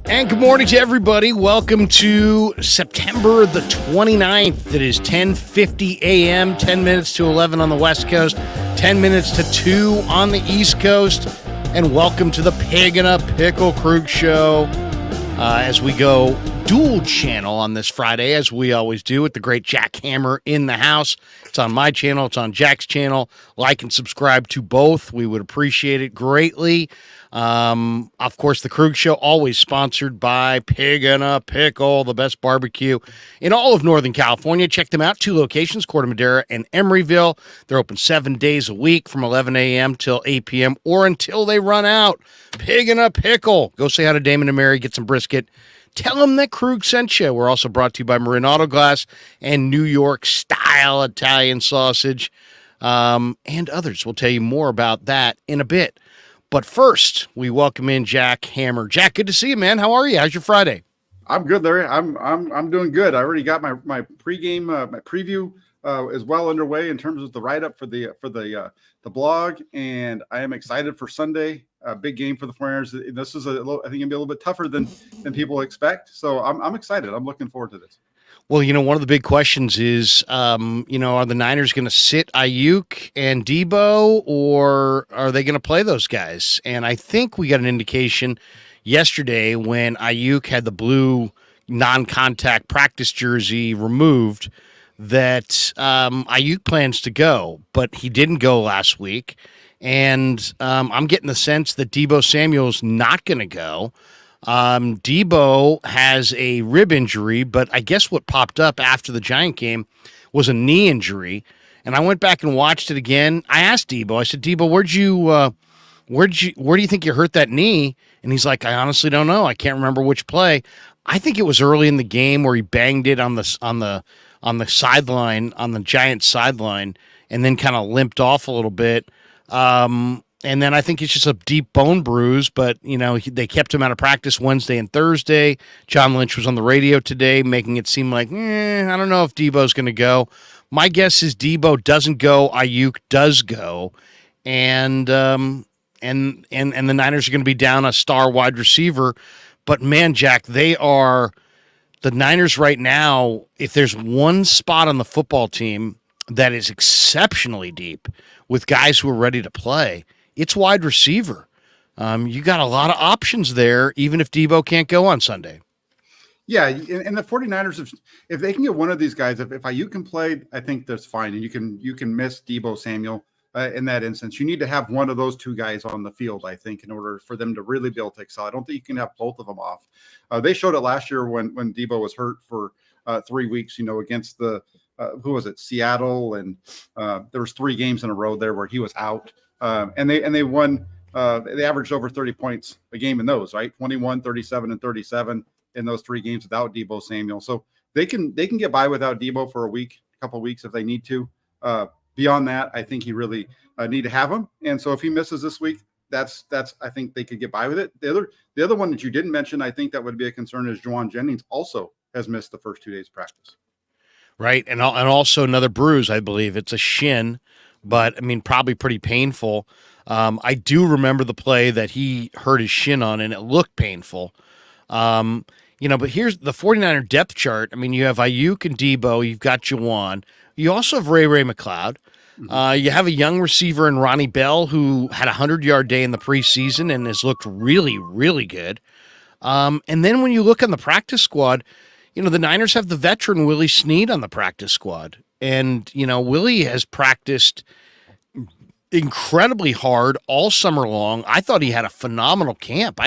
And good morning to everybody. Welcome to September the 29th. It is 10:50 a.m., 10 minutes to 11 on the West Coast, 10 minutes to 2 on the East Coast. And welcome to the Pig in a Pickle Krueg Show as we go dual channel on this Friday, as we always do, with the great Jack Hammer in the house. It's on my channel. It's on Jack's channel. Like and subscribe to both. We would appreciate it greatly. Of course, the Krueg Show, always sponsored by Pig in a Pickle, the best barbecue in all of Northern California. Check them out. 2 locations, Corte Madera and Emeryville. They're open 7 days a week from 11 a.m. till 8 p.m. or until they run out. Pig in a Pickle. Go say hi to Damon and Mary. Get some brisket. Tell them that Krueg sent you. We're also brought to you by Marin Auto Glass and New York Style Italian Sausage and others. We'll tell you more about that in a bit. But first, we welcome in Jack Hammer. Jack, good to see you, man. How are you? How's your Friday? I'm good, Larry. I'm doing good. I already got my pregame, my preview is well underway in terms of the write-up for the blog, and I am excited for Sunday. A big game for the 49ers. This is I think it'll be a little bit tougher than people expect. So I'm excited. I'm looking forward to this. Well, one of the big questions is, are the Niners going to sit Ayuk and Debo, or are they going to play those guys? And I think we got an indication yesterday when Ayuk had the blue non-contact practice jersey removed that Ayuk plans to go, but he didn't go last week. And I'm getting the sense that Deebo Samuel's not going to go. Deebo has a rib injury, but I guess what popped up after the Giant game was a knee injury. And I went back and watched it again. I asked Deebo, I said, Deebo, where do you think you hurt that knee? And he's like, I honestly don't know. I can't remember which play. I think it was early in the game where he banged it on the sideline, on the Giants sideline, and then kind of limped off a little bit. And then I think it's just a deep bone bruise, but, they kept him out of practice Wednesday and Thursday. John Lynch was on the radio today making it seem like, I don't know if Deebo's going to go. My guess is Deebo doesn't go, Ayuk does go, and the Niners are going to be down a star wide receiver. But, man, Jack, the Niners right now, if there's one spot on the football team that is exceptionally deep with guys who are ready to play, it's wide receiver. You got a lot of options there, even if Deebo can't go on Sunday. Yeah, and the 49ers, if they can get one of these guys, if Ayuk can play, I think that's fine. And you can miss Deebo Samuel in that instance. You need to have one of those two guys on the field, I think, in order for them to really be able to excel. I don't think you can have both of them off. They showed it last year when Deebo was hurt for 3 weeks, against the who was it? Seattle, and there was 3 games in a row there where he was out, and they won. They averaged over 30 points a game in those, right? 21, 37, and 37 in those 3 games without Deebo Samuel. So they can get by without Deebo for a couple of weeks if they need to. Beyond that, I think you really need to have him. And so if he misses this week, that's I think they could get by with it. The other one that you didn't mention, I think that would be a concern, is Juwan Jennings also has missed the first 2 days of practice. Right, and also another bruise, I believe. It's a shin, but, probably pretty painful. I do remember the play that he hurt his shin on, and it looked painful. But here's the 49er depth chart. You have Ayuk and Deebo. You've got Juwan. You also have Ray McLeod. Mm-hmm. You have a young receiver in Ronnie Bell who had a 100-yard day in the preseason and has looked really, really good. And then when you look on the practice squad, the Niners have the veteran Willie Snead on the practice squad. And, Willie has practiced incredibly hard all summer long. I thought he had a phenomenal camp.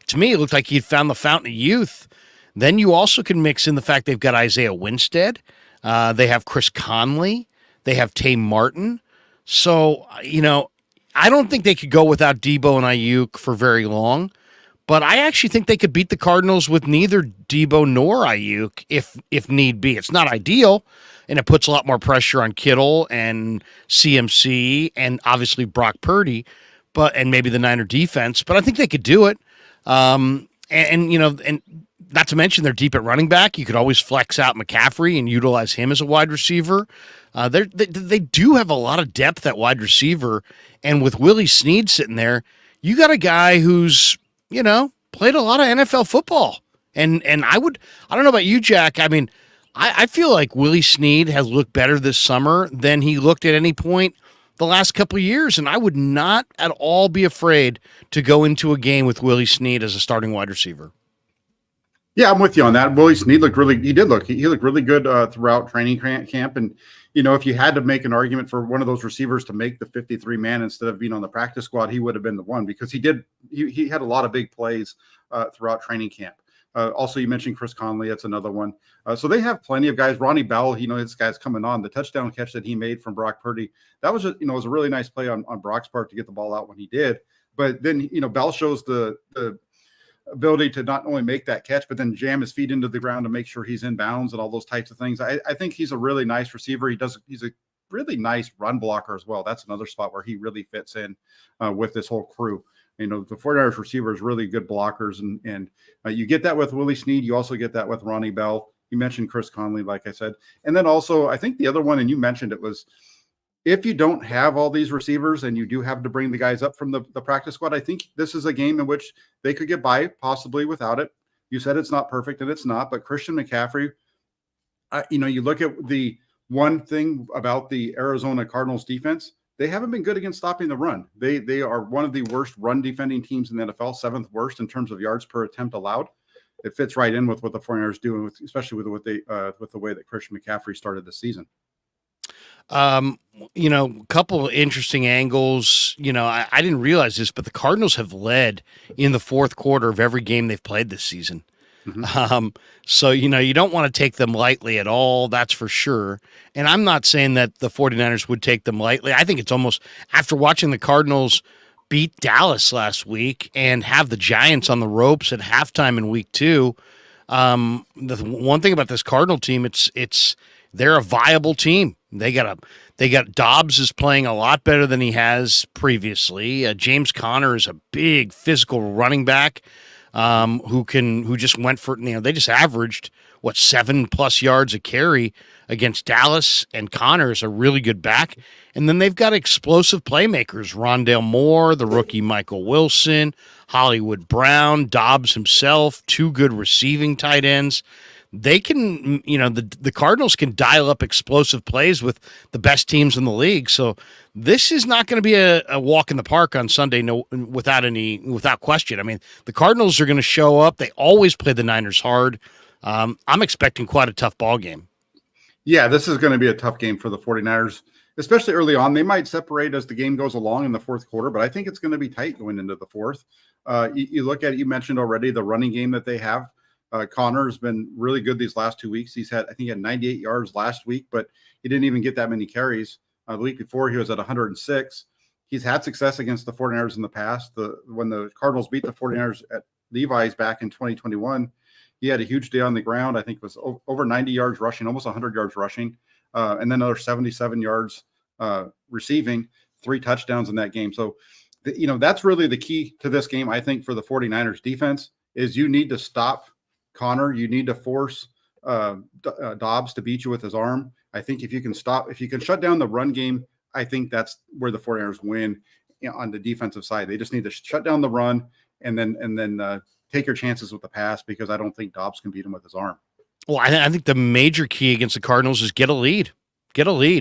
To me, it looked like he'd found the fountain of youth. Then you also can mix in the fact they've got Isaiah Winstead. They have Chris Conley. They have Tay Martin. So, I don't think they could go without Deebo and Ayuk for very long. But I actually think they could beat the Cardinals with neither Deebo nor Ayuk if need be. It's not ideal, and it puts a lot more pressure on Kittle and CMC and obviously Brock Purdy, and maybe the Niner defense. But I think they could do it. And not to mention they're deep at running back. You could always flex out McCaffrey and utilize him as a wide receiver. They do have a lot of depth at wide receiver, and with Willie Snead sitting there, you got a guy who's played a lot of NFL football. And I don't know about you, Jack. I mean, I feel like Willie Snead has looked better this summer than he looked at any point the last couple of years, and I would not at all be afraid to go into a game with Willie Snead as a starting wide receiver. Yeah, I'm with you on that. Willie Snead looked really. He looked really good throughout training camp, and if you had to make an argument for one of those receivers to make the 53 man instead of being on the practice squad, he would have been the one because he had a lot of big plays throughout training camp. Also, you mentioned Chris Conley. That's another one. So they have plenty of guys. Ronnie Bell, this guy's coming on. The touchdown catch that he made from Brock Purdy, that was was a really nice play on Brock's part to get the ball out when he did. But then Bell shows the ability to not only make that catch, but then jam his feet into the ground to make sure he's in bounds and all those types of things. I think he's a really nice receiver. He's a really nice run blocker as well. That's another spot where he really fits in with this whole crew. The 49ers receivers really good blockers, and you get that with Willie Snead. You also get that with Ronnie Bell. You mentioned Chris Conley, like I said. And then also, I think the other one, and you mentioned it, was if you don't have all these receivers and you do have to bring the guys up from the practice squad, I think this is a game in which they could get by possibly without it. You said it's not perfect, and it's not, but Christian McCaffrey, you look at the one thing about the Arizona Cardinals defense, they haven't been good against stopping the run. They are one of the worst run defending teams in the NFL, seventh worst in terms of yards per attempt allowed. It fits right in with what the 49ers do, especially with the way that Christian McCaffrey started the season. A couple of interesting angles. I didn't realize this, but the Cardinals have led in the fourth quarter of every game they've played this season. Mm-hmm. So, you don't want to take them lightly at all. That's for sure. And I'm not saying that the 49ers would take them lightly. I think it's almost after watching the Cardinals beat Dallas last week and have the Giants on the ropes at halftime in week 2. The one thing about this Cardinal team, they're a viable team. They got Dobbs is playing a lot better than he has previously. James Conner is a big physical running back who just went for they just averaged 7+ yards a carry against Dallas, and Conner is a really good back. And then they've got explosive playmakers: Rondale Moore, the rookie Michael Wilson, Hollywood Brown, Dobbs himself, 2 good receiving tight ends. They can, the Cardinals can dial up explosive plays with the best teams in the league. So this is not going to be a walk in the park on Sunday, without question. I mean, the Cardinals are going to show up. They always play the Niners hard. I'm expecting quite a tough ball game. Yeah, this is going to be a tough game for the 49ers, especially early on. They might separate as the game goes along in the fourth quarter, but I think it's going to be tight going into the fourth. You look at it, you mentioned already the running game that they have. Connor has been really good these last 2 weeks. He had 98 yards last week, but he didn't even get that many carries. The week before, he was at 106. He's had success against the 49ers in the past. When the Cardinals beat the 49ers at Levi's back in 2021, he had a huge day on the ground. I think it was over 90 yards rushing, almost 100 yards rushing, and then another 77 yards receiving, 3 touchdowns in that game. So, that's really the key to this game, I think, for the 49ers defense is you need to stop Connor. You need to force Dobbs to beat you with his arm. I think if you can shut down the run game, I think that's where the 49ers win on the defensive side. They just need to shut down the run and then take your chances with the pass, because I don't think Dobbs can beat him with his arm. Well, I think the major key against the Cardinals is get a lead. Play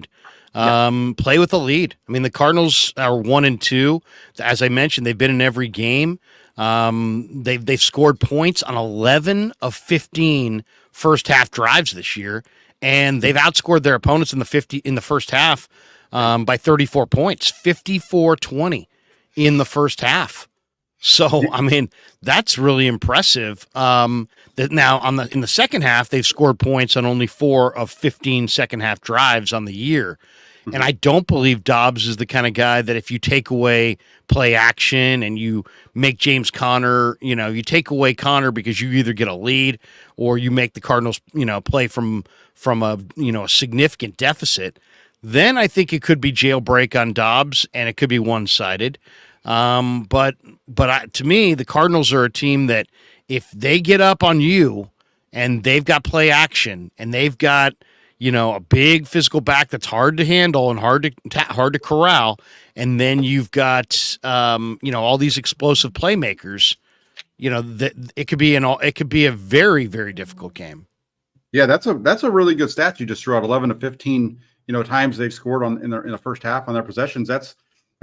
with a lead. I mean, the Cardinals are 1-2. As I mentioned, they've been in every game. They've scored points on 11 of 15 first half drives this year, and they've outscored their opponents in the first half by 34 points, 54-20 in the first half. So, I mean, that's really impressive. Now in the second half, they've scored points on only 4 of 15 second half drives on the year. And I don't believe Dobbs is the kind of guy that if you take away play action and you make James Conner, you take away Conner because you either get a lead or you make the Cardinals, play from a significant deficit, then I think it could be jailbreak on Dobbs and it could be one-sided. But to me, the Cardinals are a team that if they get up on you and they've got play action and they've got, a big physical back that's hard to handle and hard to corral, and then you've got, all these explosive playmakers, that it could be a very, very difficult game. Yeah, that's a really good stat you just threw out. 11 to 15, times they've scored in the first half on their possessions. That's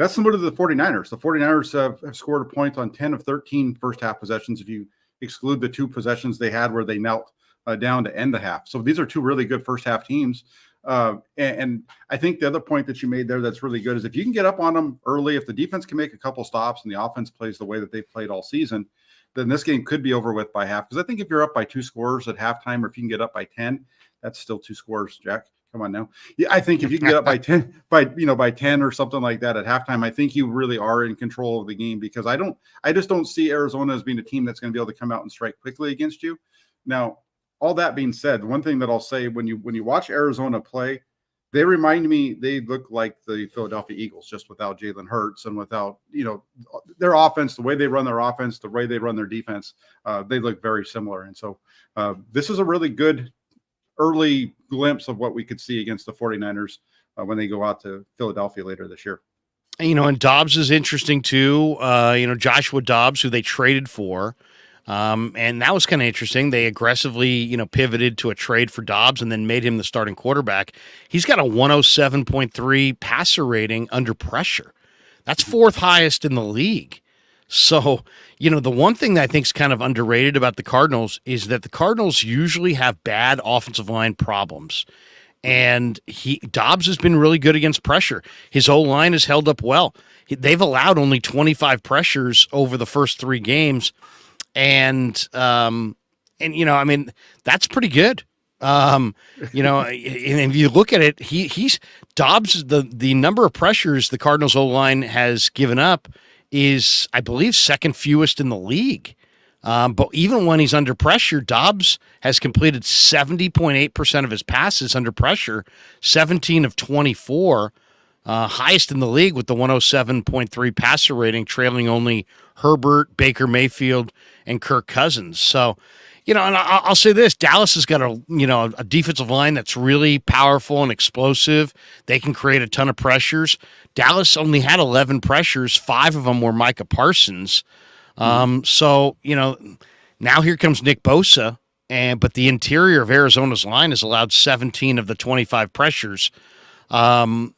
similar to the 49ers. The 49ers have scored a point on 10 of 13 first half possessions if you exclude the 2 possessions they had where they knelt down to end the half. So these are 2 really good first half teams. And I think the other point that you made there that's really good is if you can get up on them early, if the defense can make a couple stops and the offense plays the way that they've played all season, then this game could be over with by half. Because I think if you're up by 2 scores at halftime, or if you can get up by 10, that's still 2 scores, Jack. Come on now. Yeah, I think if you can get up by 10, by 10 or something like that at halftime, I think you really are in control of the game, because I just don't see Arizona as being a team that's going to be able to come out and strike quickly against you. Now, all that being said, one thing that I'll say, when you watch Arizona play, they look like the Philadelphia Eagles, just without Jalen Hurts and without, their offense, the way they run their offense, the way they run their defense, they look very similar. And so this is a really good early glimpse of what we could see against the 49ers when they go out to Philadelphia later this year. And Dobbs is interesting too. Joshua Dobbs, who they traded for. And that was kind of interesting. They aggressively, pivoted to a trade for Dobbs and then made him the starting quarterback. He's got a 107.3 passer rating under pressure. That's 4th highest in the league. So, the one thing that I think is kind of underrated about the Cardinals is that the Cardinals usually have bad offensive line problems. And Dobbs has been really good against pressure. His O-line has held up well. They've allowed only 25 pressures over the first 3 games. And that's pretty good. And if you look at it, he's Dobbs, the number of pressures the Cardinals O-line has given up is, I believe, 2nd fewest in the league. But even when he's under pressure, Dobbs has completed 70.8% of his passes under pressure, 17 of 24, highest in the league with the 107.3 passer rating, trailing only Herbert, Baker Mayfield, and Kirk Cousins. So, and I'll say this, Dallas has got a defensive line that's really powerful and explosive. They can create a ton of pressures. Dallas only had 11 pressures. 5 of them were Micah Parsons. So, now here comes Nick Bosa, but the interior of Arizona's line has allowed 17 of the 25 pressures. To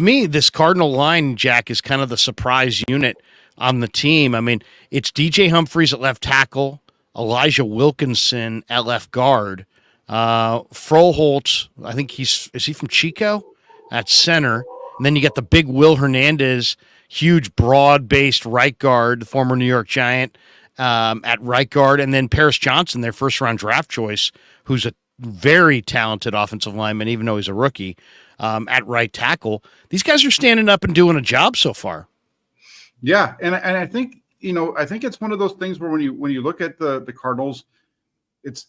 me, this Cardinal line, Jack, is kind of the surprise unit on the team. I mean, it's DJ Humphries at left tackle, Elijah Wilkinson at left guard, Froholt, I think is he from Chico, at center, and then you got the big Will Hernandez, huge broad-based right guard, the former New York Giant, at right guard, and then Paris Johnson, their first-round draft choice, who's a very talented offensive lineman, even though he's a rookie, at right tackle. These guys are standing up and doing a job so far. Yeah, and I think I think it's one of those things where when you look at the Cardinals, it's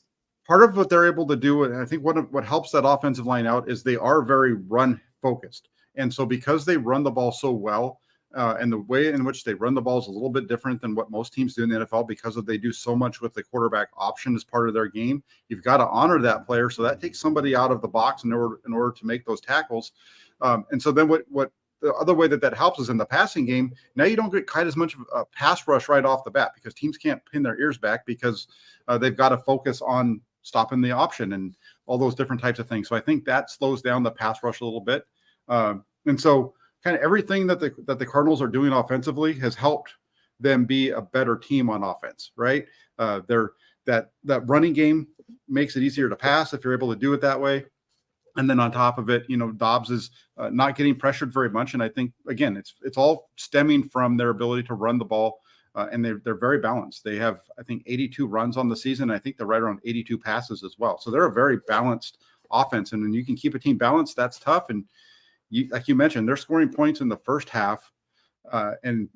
part of what they're able to do, and I think what helps that offensive line out is they are very run focused, and so because they run the ball so well, and the way in which they run the ball is a little bit different than what most teams do in the NFL, because they do so much with the quarterback option as part of their game. You've got to honor that player, so that takes somebody out of the box in order to make those tackles, and so then what the other way that helps is in the passing game. Now you don't get quite as much of a pass rush right off the bat, because teams can't pin their ears back, because they've got to focus on stopping the option and all those different types of things. So I think that slows down the pass rush a little bit. And so kind of everything that the Cardinals are doing offensively has helped them be a better team on offense, right? That running game makes it easier to pass if you're able to do it that way. And then on top of it, Dobbs is not getting pressured very much. And I think, again, it's all stemming from their ability to run the ball. And they're very balanced. They have, I think, 82 runs on the season. And I think they're right around 82 passes as well. So they're a very balanced offense. And when you can keep a team balanced, that's tough. And like you mentioned, they're scoring points in the first half. And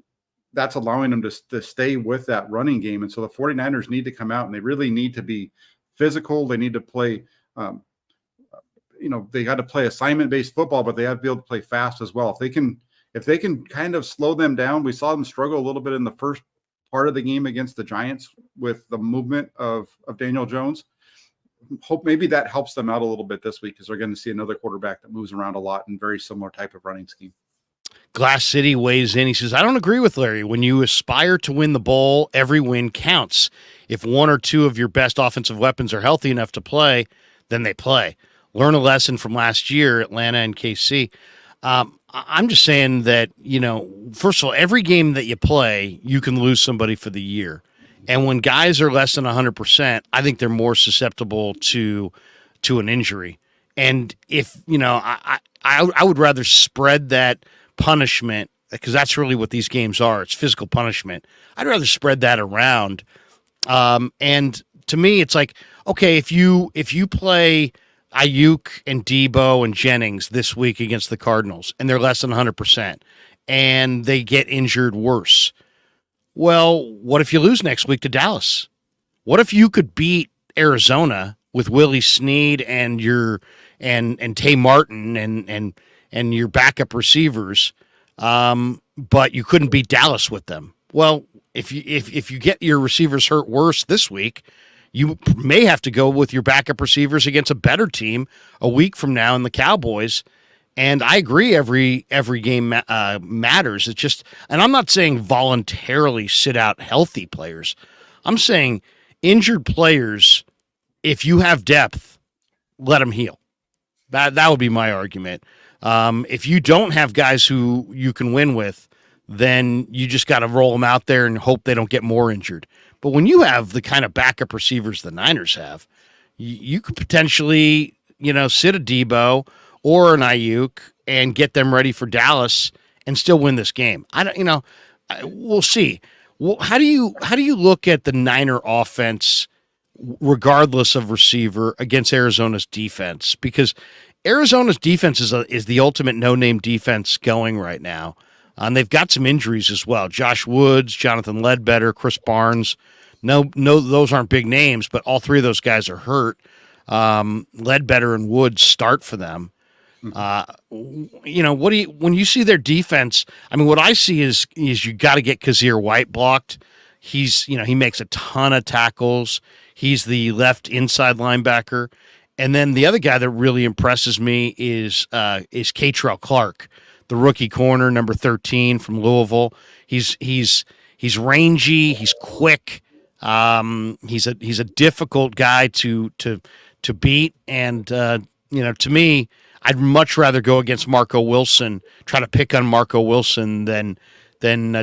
that's allowing them to stay with that running game. And so the 49ers need to come out, and they really need to be physical. They need to play they got to play assignment-based football, but they have to be able to play fast as well. If they can kind of slow them down, we saw them struggle a little bit in the first part of the game against the Giants with the movement of Daniel Jones. Hope maybe that helps them out a little bit this week, because they're going to see another quarterback that moves around a lot and very similar type of running scheme. Glass City weighs in. He says, I don't agree with Larry. When you aspire to win the bowl, every win counts. If one or two of your best offensive weapons are healthy enough to play, then they play. Learn a lesson from last year, Atlanta and KC. I'm just saying that, first of all, every game that you play, you can lose somebody for the year. And when guys are less than 100%, I think they're more susceptible to an injury. And if, I would rather spread that punishment, because that's really what these games are. It's physical punishment. I'd rather spread that around. And to me, it's like, okay, if you play Ayuk and Debo and Jennings this week against the Cardinals, and they're less than 100%, and they get injured worse, well, what if you lose next week to Dallas? What if you could beat Arizona with Willie Snead and and Tay Martin and your backup receivers, but you couldn't beat Dallas with them? Well, if you get your receivers hurt worse this week, you may have to go with your backup receivers against a better team a week from now in the Cowboys. And I agree, every game matters. It's just, and I'm not saying voluntarily sit out healthy players. I'm saying injured players, if you have depth, let them heal. That would be my argument. If you don't have guys who you can win with, then you just got to roll them out there and hope they don't get more injured. But when you have the kind of backup receivers the Niners have, you could potentially, sit a Debo or an Ayuk and get them ready for Dallas and still win this game. We'll see. Well, how do you look at the Niner offense, regardless of receiver, against Arizona's defense? Because Arizona's defense is the ultimate no-name defense going right now. And they've got some injuries as well. Josh Woods, Jonathan Ledbetter, Chris Barnes. No, those aren't big names, but all three of those guys are hurt. Ledbetter and Woods start for them. When you see their defense, I mean, what I see is you got to get Kazir White blocked. He makes a ton of tackles. He's the left inside linebacker. And then the other guy that really impresses me is Keitrell Clark, the rookie corner, number 13 from Louisville. He's rangy. He's quick. He's a difficult guy to beat. And to me, I'd much rather go against Marco Wilson, try to pick on Marco Wilson than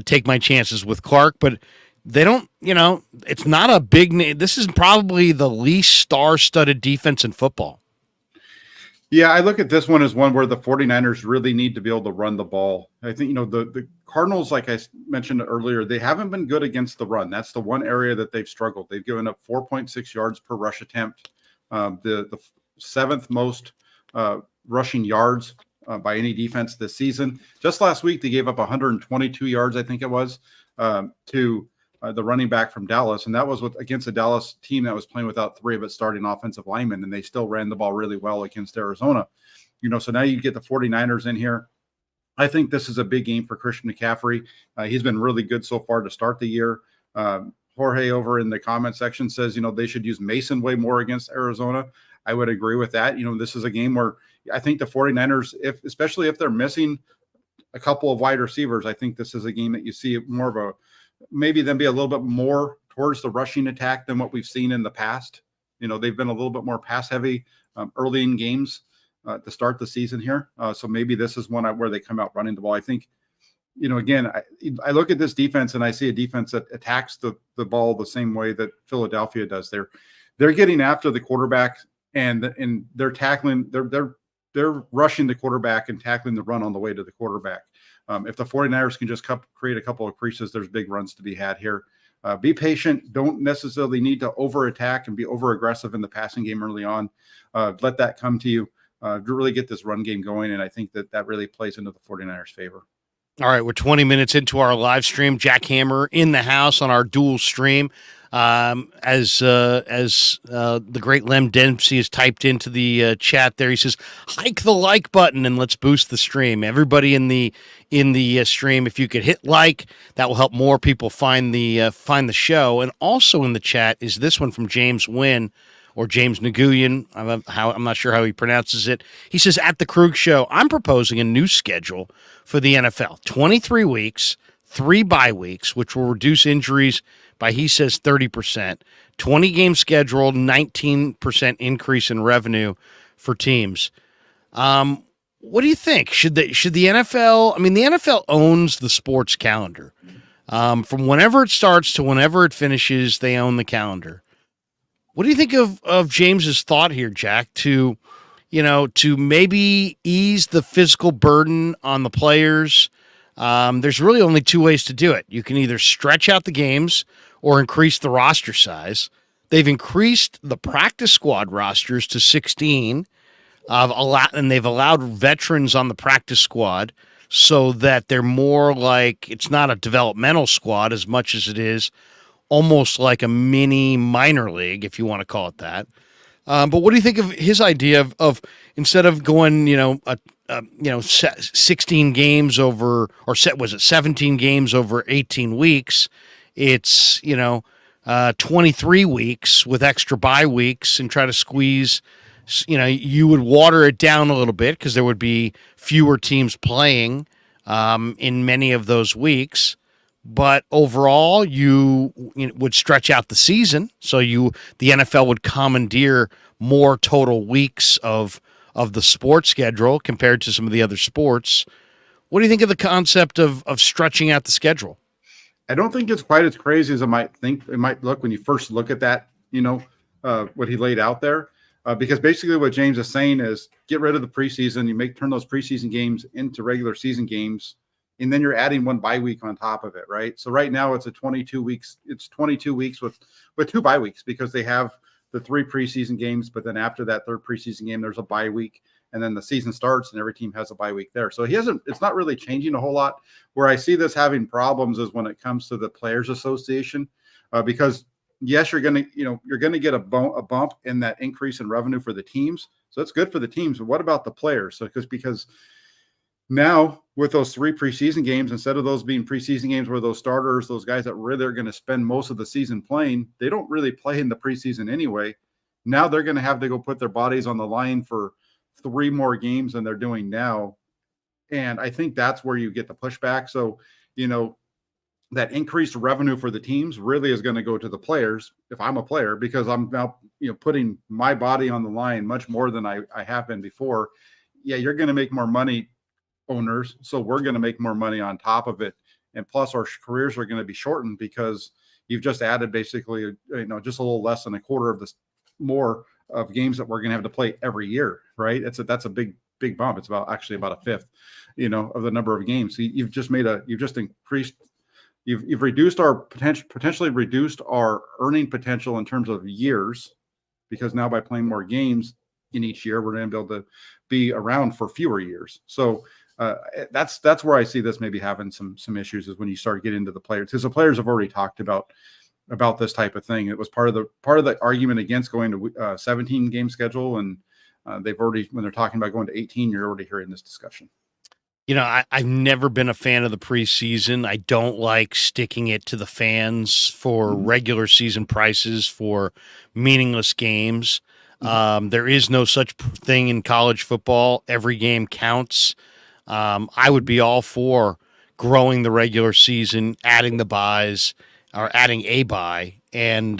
take my chances with Clark. But they don't. It's not a big name. This is probably the least star-studded defense in football. Yeah, I look at this one as one where the 49ers really need to be able to run the ball. I think, the Cardinals, like I mentioned earlier, they haven't been good against the run. That's the one area that they've struggled. They've given up 4.6 yards per rush attempt, the seventh most rushing yards by any defense this season. Just last week, they gave up 122 yards, I think it was, to the running back from Dallas, and that was against a Dallas team that was playing without three of its starting offensive linemen, and they still ran the ball really well against Arizona. So now you get the 49ers in here. I think this is a big game for Christian McCaffrey. He's been really good so far to start the year. Jorge over in the comment section says, they should use Mason way more against Arizona. I would agree with that. This is a game where I think the 49ers, especially if they're missing a couple of wide receivers, I think this is a game that you see more of maybe them be a little bit more towards the rushing attack than what we've seen in the past. They've been a little bit more pass heavy early in games to start the season here. So maybe this is one where they come out running the ball. I think, again, I look at this defense and I see a defense that attacks the ball the same way that Philadelphia does. They're getting after the quarterback and they're tackling, they're rushing the quarterback and tackling the run on the way to the quarterback. If the 49ers can just create a couple of creases, there's big runs to be had here. Be patient. Don't necessarily need to over-attack and be over-aggressive in the passing game early on. Let that come to you to really get this run game going, and I think that really plays into the 49ers' favor. All right, we're 20 minutes into our live stream. Jack Hammer in the house on our dual stream. As the great Lem Dempsey has typed into the chat there, he says, "Hike the like button and let's boost the stream." Everybody in the stream, if you could hit like, that will help more people find the show. And also in the chat is this one from James Wynn. or James Nguyen. I'm not sure how he pronounces it. He says, at the Krueg Show, I'm proposing a new schedule for the NFL: 23 weeks, 3 bye weeks, which will reduce injuries by, he says, 30%. 20-game schedule, 19% increase in revenue for teams. What do you think? Should the NFL? I mean, the NFL owns the sports calendar. From whenever it starts to whenever it finishes, they own the calendar. What do you think of James's thought here, Jack? To maybe ease the physical burden on the players. There's really only 2 ways to do it. You can either stretch out the games or increase the roster size. They've increased the practice squad rosters to 16, and they've allowed veterans on the practice squad so that they're more like, it's not a developmental squad as much as it is almost like a mini minor league, if you want to call it that. But what do you think of his idea of instead of going, 16 games over, or 17 games over 18 weeks, it's 23 weeks with extra bye weeks, and try to squeeze. You would water it down a little bit because there would be fewer teams playing in many of those weeks. But overall, you would stretch out the season, so the NFL would commandeer more total weeks of the sports schedule compared to some of the other sports. What do you think of the concept of stretching out the schedule? I don't think it's quite as crazy as it might look when you first look at that, what he laid out there. Because basically what James is saying is get rid of the preseason. Turn those preseason games into regular season games, and then you're adding 1 bye week on top of it, right? So right now it's 22 weeks. It's 22 weeks with 2 bye weeks because they have the 3 preseason games, but then after that 3rd preseason game, there's a bye week, and then the season starts and every team has a bye week there. So it's not really changing a whole lot. Where I see this having problems is when it comes to the Players Association, because yes, you're going to get a bump in that increase in revenue for the teams. So that's good for the teams. But what about the players? So because now with those 3 preseason games, instead of those being preseason games where those starters, those guys that really are going to spend most of the season playing, they don't really play in the preseason anyway. Now they're going to have to go put their bodies on the line for 3 more games than they're doing now. And I think that's where you get the pushback. So, that increased revenue for the teams really is going to go to the players if I'm a player, because I'm now, putting my body on the line much more than I have been before. Yeah, you're going to make more money, owners. So we're going to make more money on top of it. And plus our careers are going to be shortened because you've just added basically, just a little less than a quarter of this more of games that we're going to have to play every year. Right. That's a big bump. It's about a fifth, of the number of games. So you've reduced our potentially reduced our earning potential in terms of years, because now by playing more games in each year, we're going to be able to be around for fewer years. So that's where I see this maybe having some issues, is when you start getting into the players, because the players have already talked about this type of thing. It was part of the argument against going to 17 game schedule, and they've already, when they're talking about going to 18, you're already hearing this discussion. I've never been a fan of the preseason. I don't like sticking it to the fans for regular season prices for meaningless games. There is no such thing in college football. Every game counts. I would be all for growing the regular season, adding the buys, or adding a bye, and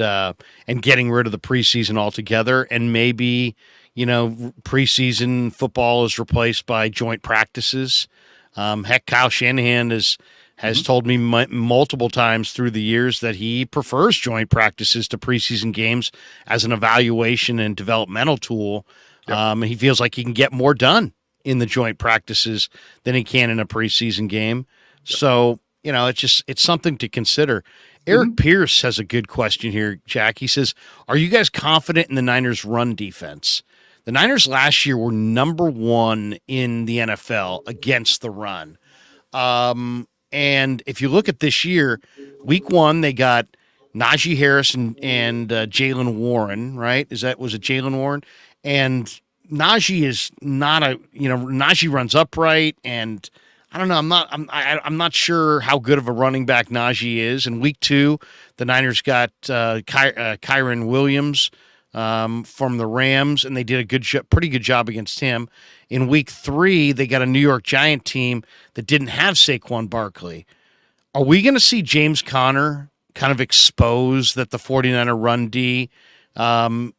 getting rid of the preseason altogether. And maybe, preseason football is replaced by joint practices. Heck, Kyle Shanahan has told me multiple times through the years that he prefers joint practices to preseason games as an evaluation and developmental tool. Yep. He feels like he can get more done in the joint practices than he can in a preseason game. Yep. So, it's something to consider. Eric Pierce has a good question here, Jack. He says, are you guys confident in the Niners' run defense? The Niners last year were number 1 in the NFL against the run. And if you look at this year, week 1, they got Najee Harris and Jaylen Warren, right? Was it Jaylen Warren? And Najee is not Najee runs upright, and I don't know. I'm not sure how good of a running back Najee is. In week 2, the Niners got Kyron Williams, from the Rams, and they did pretty good job against him. In week 3, they got a New York Giant team that didn't have Saquon Barkley. Are we going to see James Conner kind of expose that the 49er run D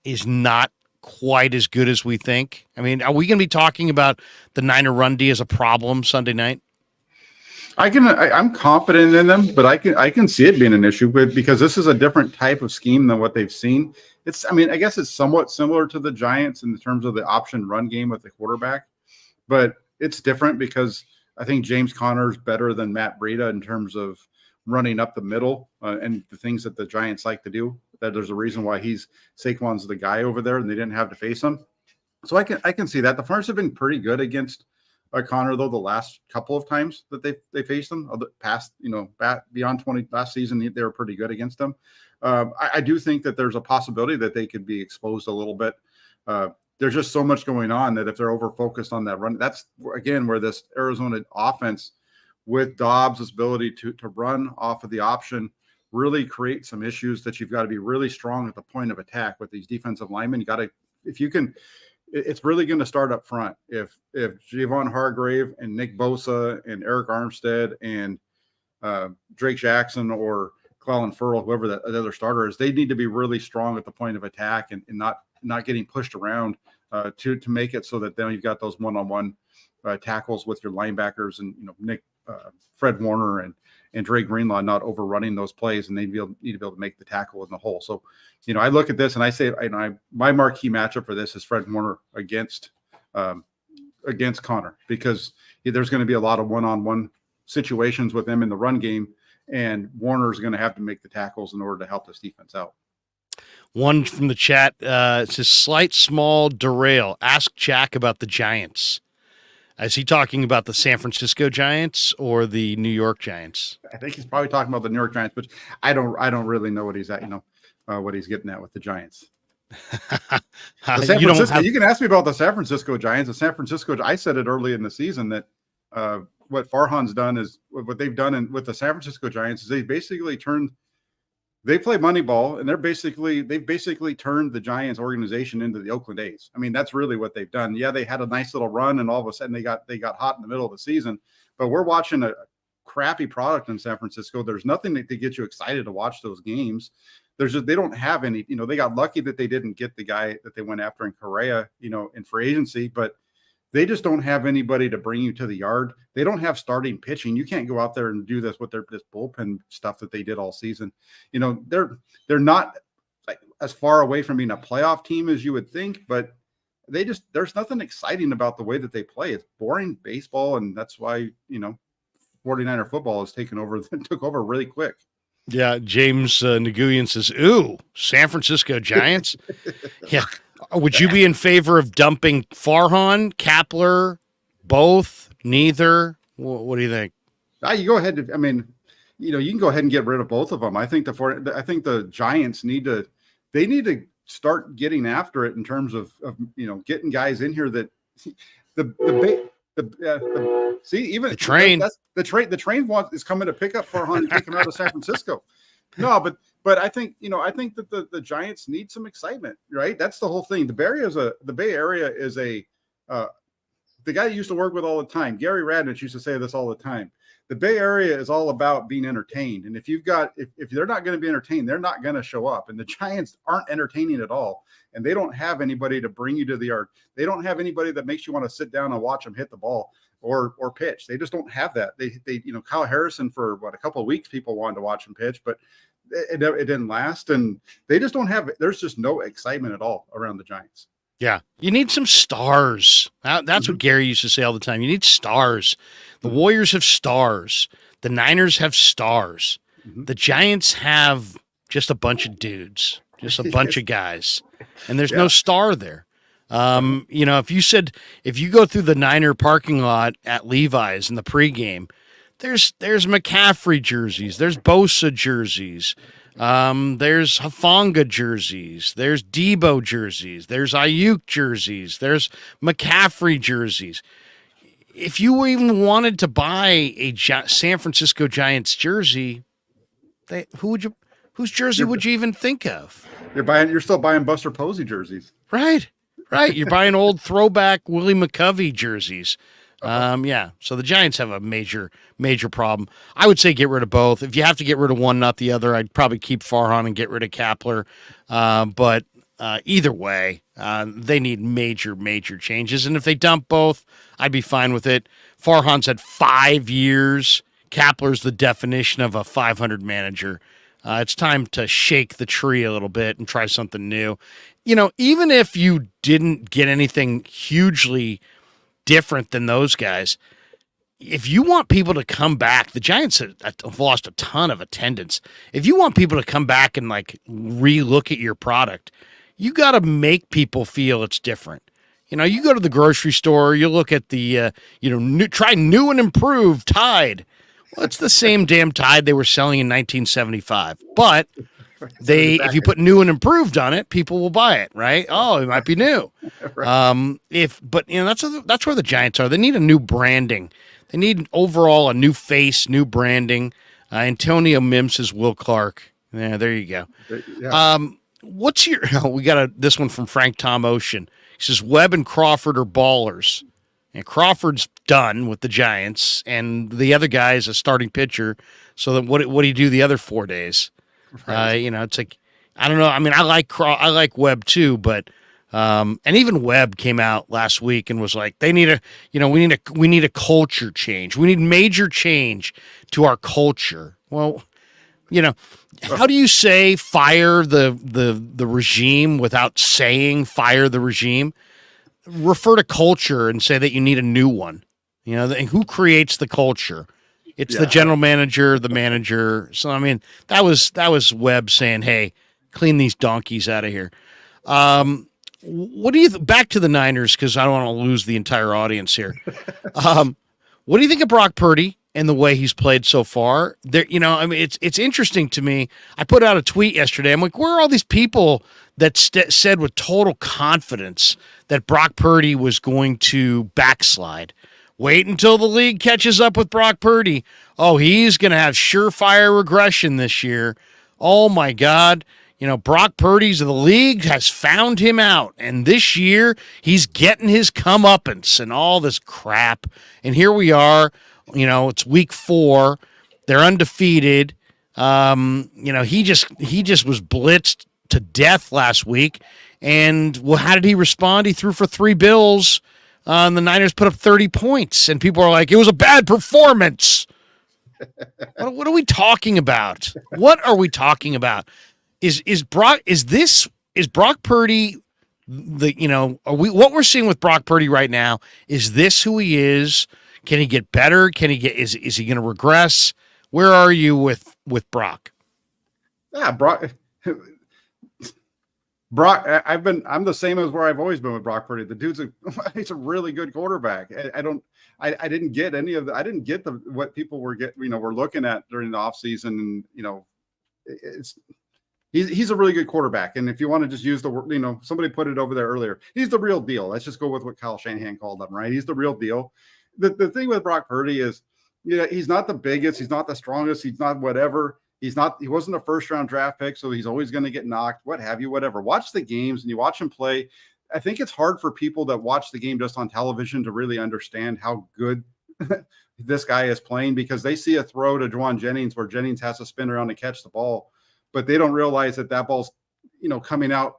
is not quite as good as we think? I mean, are we going to be talking about the Niner run D as a problem Sunday night? I'm confident in them, but I can see it being an issue because this is a different type of scheme than what they've seen. I guess it's somewhat similar to the Giants in terms of the option run game with the quarterback, but it's different because I think James Conner is better than Matt Breida in terms of running up the middle and the things that the Giants like to do. That there's a reason why Saquon's the guy over there, and they didn't have to face him. So I can see that the Farmers have been pretty good against Connor, though, the last couple of times that they faced them, past, beyond 20 last season, they were pretty good against them. I do think that there's a possibility that they could be exposed a little bit. There's just so much going on that if they're over focused on that run, that's again where this Arizona offense with Dobbs' ability to run off of the option really create some issues that you've got to be really strong at the point of attack with these defensive linemen. You got to, if you can. It's really going to start up front. If Javon Hargrave and Nick Bosa and Eric Armstead and Drake Jackson or Clelin Ferrell, whoever the other starter is, they need to be really strong at the point of attack and not getting pushed around to make it so that then you've got those one-on-one tackles with your linebackers and Fred Warner and Dre Greenlaw not overrunning those plays, and they need to be able to make the tackle in the hole. So, I look at this and I say, my marquee matchup for this is Fred Warner against Connor, because there's going to be a lot of one-on-one situations with them in the run game, and Warner's going to have to make the tackles in order to help this defense out. One from the chat, it says, slight small derail. Ask Jack about the Giants. Is he talking about the San Francisco Giants or the New York Giants? I think he's probably talking about the New York Giants, but I don't really know what he's at, what he's getting at with the Giants. You can ask me about the San Francisco Giants. I said it early in the season that what Farhan's done is what they've done with the San Francisco Giants is they play Moneyball, and they've basically turned the Giants organization into the Oakland A's. I mean, that's really what they've done. Yeah, they had a nice little run, and all of a sudden they got hot in the middle of the season. But we're watching a crappy product in San Francisco. There's nothing to get you excited to watch those games. They don't have any. They got lucky that they didn't get the guy that they went after in Correa, in free agency, but they just don't have anybody to bring you to the yard. They don't have starting pitching. You can't go out there and do this with this bullpen stuff that they did all season. They're not as far away from being a playoff team as you would think, but there's nothing exciting about the way that they play. It's boring baseball, and that's why 49er football has took over really quick. Yeah, James Nguyen says, "Ooh, San Francisco Giants." Yeah. Would you be in favor of dumping Farhan, Kapler, both, neither? What do you think? You go ahead. You can go ahead and get rid of both of them. I think the Giants need to start getting after it in terms of getting guys in here that the train is coming to pick up Farhan and take him out of San Francisco. No, but I think that the Giants need some excitement, right? That's the whole thing. The Bay Area is the guy you used to work with all the time, Gary Radnich, used to say this all the time. The Bay Area is all about being entertained, and if they're not going to be entertained, they're not going to show up. And the Giants aren't entertaining at all, and they don't have anybody to bring you to the yard. They don't have anybody that makes you want to sit down and watch them hit the ball or pitch. They just don't have that. They Kyle Harrison, for a couple of weeks, people wanted to watch him pitch, but it didn't last, and they just don't have. There's just no excitement at all around the Giants. Yeah, you need some stars. That's what Gary used to say all the time. You need stars. The Warriors have stars. The Niners have stars. The Giants have just a bunch of dudes, just a bunch of guys, and there's no star there. If you go through the Niner parking lot at Levi's in the pregame, there's McCaffrey jerseys, there's Bosa jerseys, there's Hufanga jerseys, there's Debo jerseys, there's Ayuk jerseys, there's McCaffrey jerseys. If you even wanted to buy a San Francisco Giants jersey, who Whose jersey would you even think of? You're still buying Buster Posey jerseys. Right. You're buying old throwback Willie McCovey jerseys. Yeah. So the Giants have a major problem. I would say get rid of both. If you have to get rid of one, not the other, I'd probably keep Farhan and get rid of Kapler. But either way, they need major changes. And if they dump both, I'd be fine with it. Farhan's had 5 years. Kapler's the definition of a 500 manager. It's time to shake the tree a little bit and try something new. Even if you didn't get anything hugely different than those guys, if you want people to come back, the Giants have lost a ton of attendance. If you want people to come back and re-look at your product, you got to make people feel it's different. You go to the grocery store, you look at the, try new and improved Tide. Well, it's the same damn Tide they were selling in 1975. But if you put new and improved on it, people will buy it, right? Oh, it might be new. Right. That's where the Giants are. They need a new branding. They need overall a new face, new branding. Antonio Mims is Will Clark. Yeah, there you go. Yeah. We got this one from Frank Tom Ocean. He says Webb and Crawford are ballers. And Crawford's done with the Giants, and the other guy is a starting pitcher. So then what do you do the other 4 days? Right. It's like, I don't know. I mean, I like Webb too, but and even Webb came out last week and was like, we need a culture change. We need major change to our culture. Well, how do you say fire the regime without saying fire the regime? Refer to culture and say that you need a new one. Who creates the culture? It's the general manager, the manager. So I mean, that was Webb saying, "Hey, clean these donkeys out of here." What do you back to the Niners, because I don't want to lose the entire audience here. What do you think of Brock Purdy and the way he's played so far? It's interesting to me. I put out a tweet yesterday. I'm like, where are all these people that said with total confidence that Brock Purdy was going to backslide? Wait until the league catches up with Brock Purdy. Oh, he's going to have surefire regression this year. Oh, my God. Brock Purdy's the league has found him out. And this year, he's getting his comeuppance and all this crap. And here we are. It's week 4. They're undefeated. He just was blitzed to death last week. And how did he respond? He threw for 3 bills. And the Niners put up 30 points. And people are like, it was a bad performance. What are we talking about? What are we talking about? Is Brock Purdy what we're seeing with Brock Purdy right now? Is this who he is? Can he get better? Is he going to regress? Where are you with Brock? Yeah, I'm the same as where I've always been with Brock Purdy. The dude's he's a really good quarterback. I didn't get any of what people were were looking at during the offseason, and he's a really good quarterback. And if you want to just use the word, somebody put it over there earlier, he's the real deal. Let's just go with what Kyle Shanahan called him, right? He's the real deal. The thing with Brock Purdy is, he's not the biggest, he's not the strongest, he's not whatever. He wasn't a first-round draft pick, so he's always going to get knocked, what have you, whatever. Watch the games and you watch him play. I think it's hard for people that watch the game just on television to really understand how good this guy is playing, because they see a throw to Juwan Jennings where Jennings has to spin around to catch the ball, but they don't realize that ball's, coming out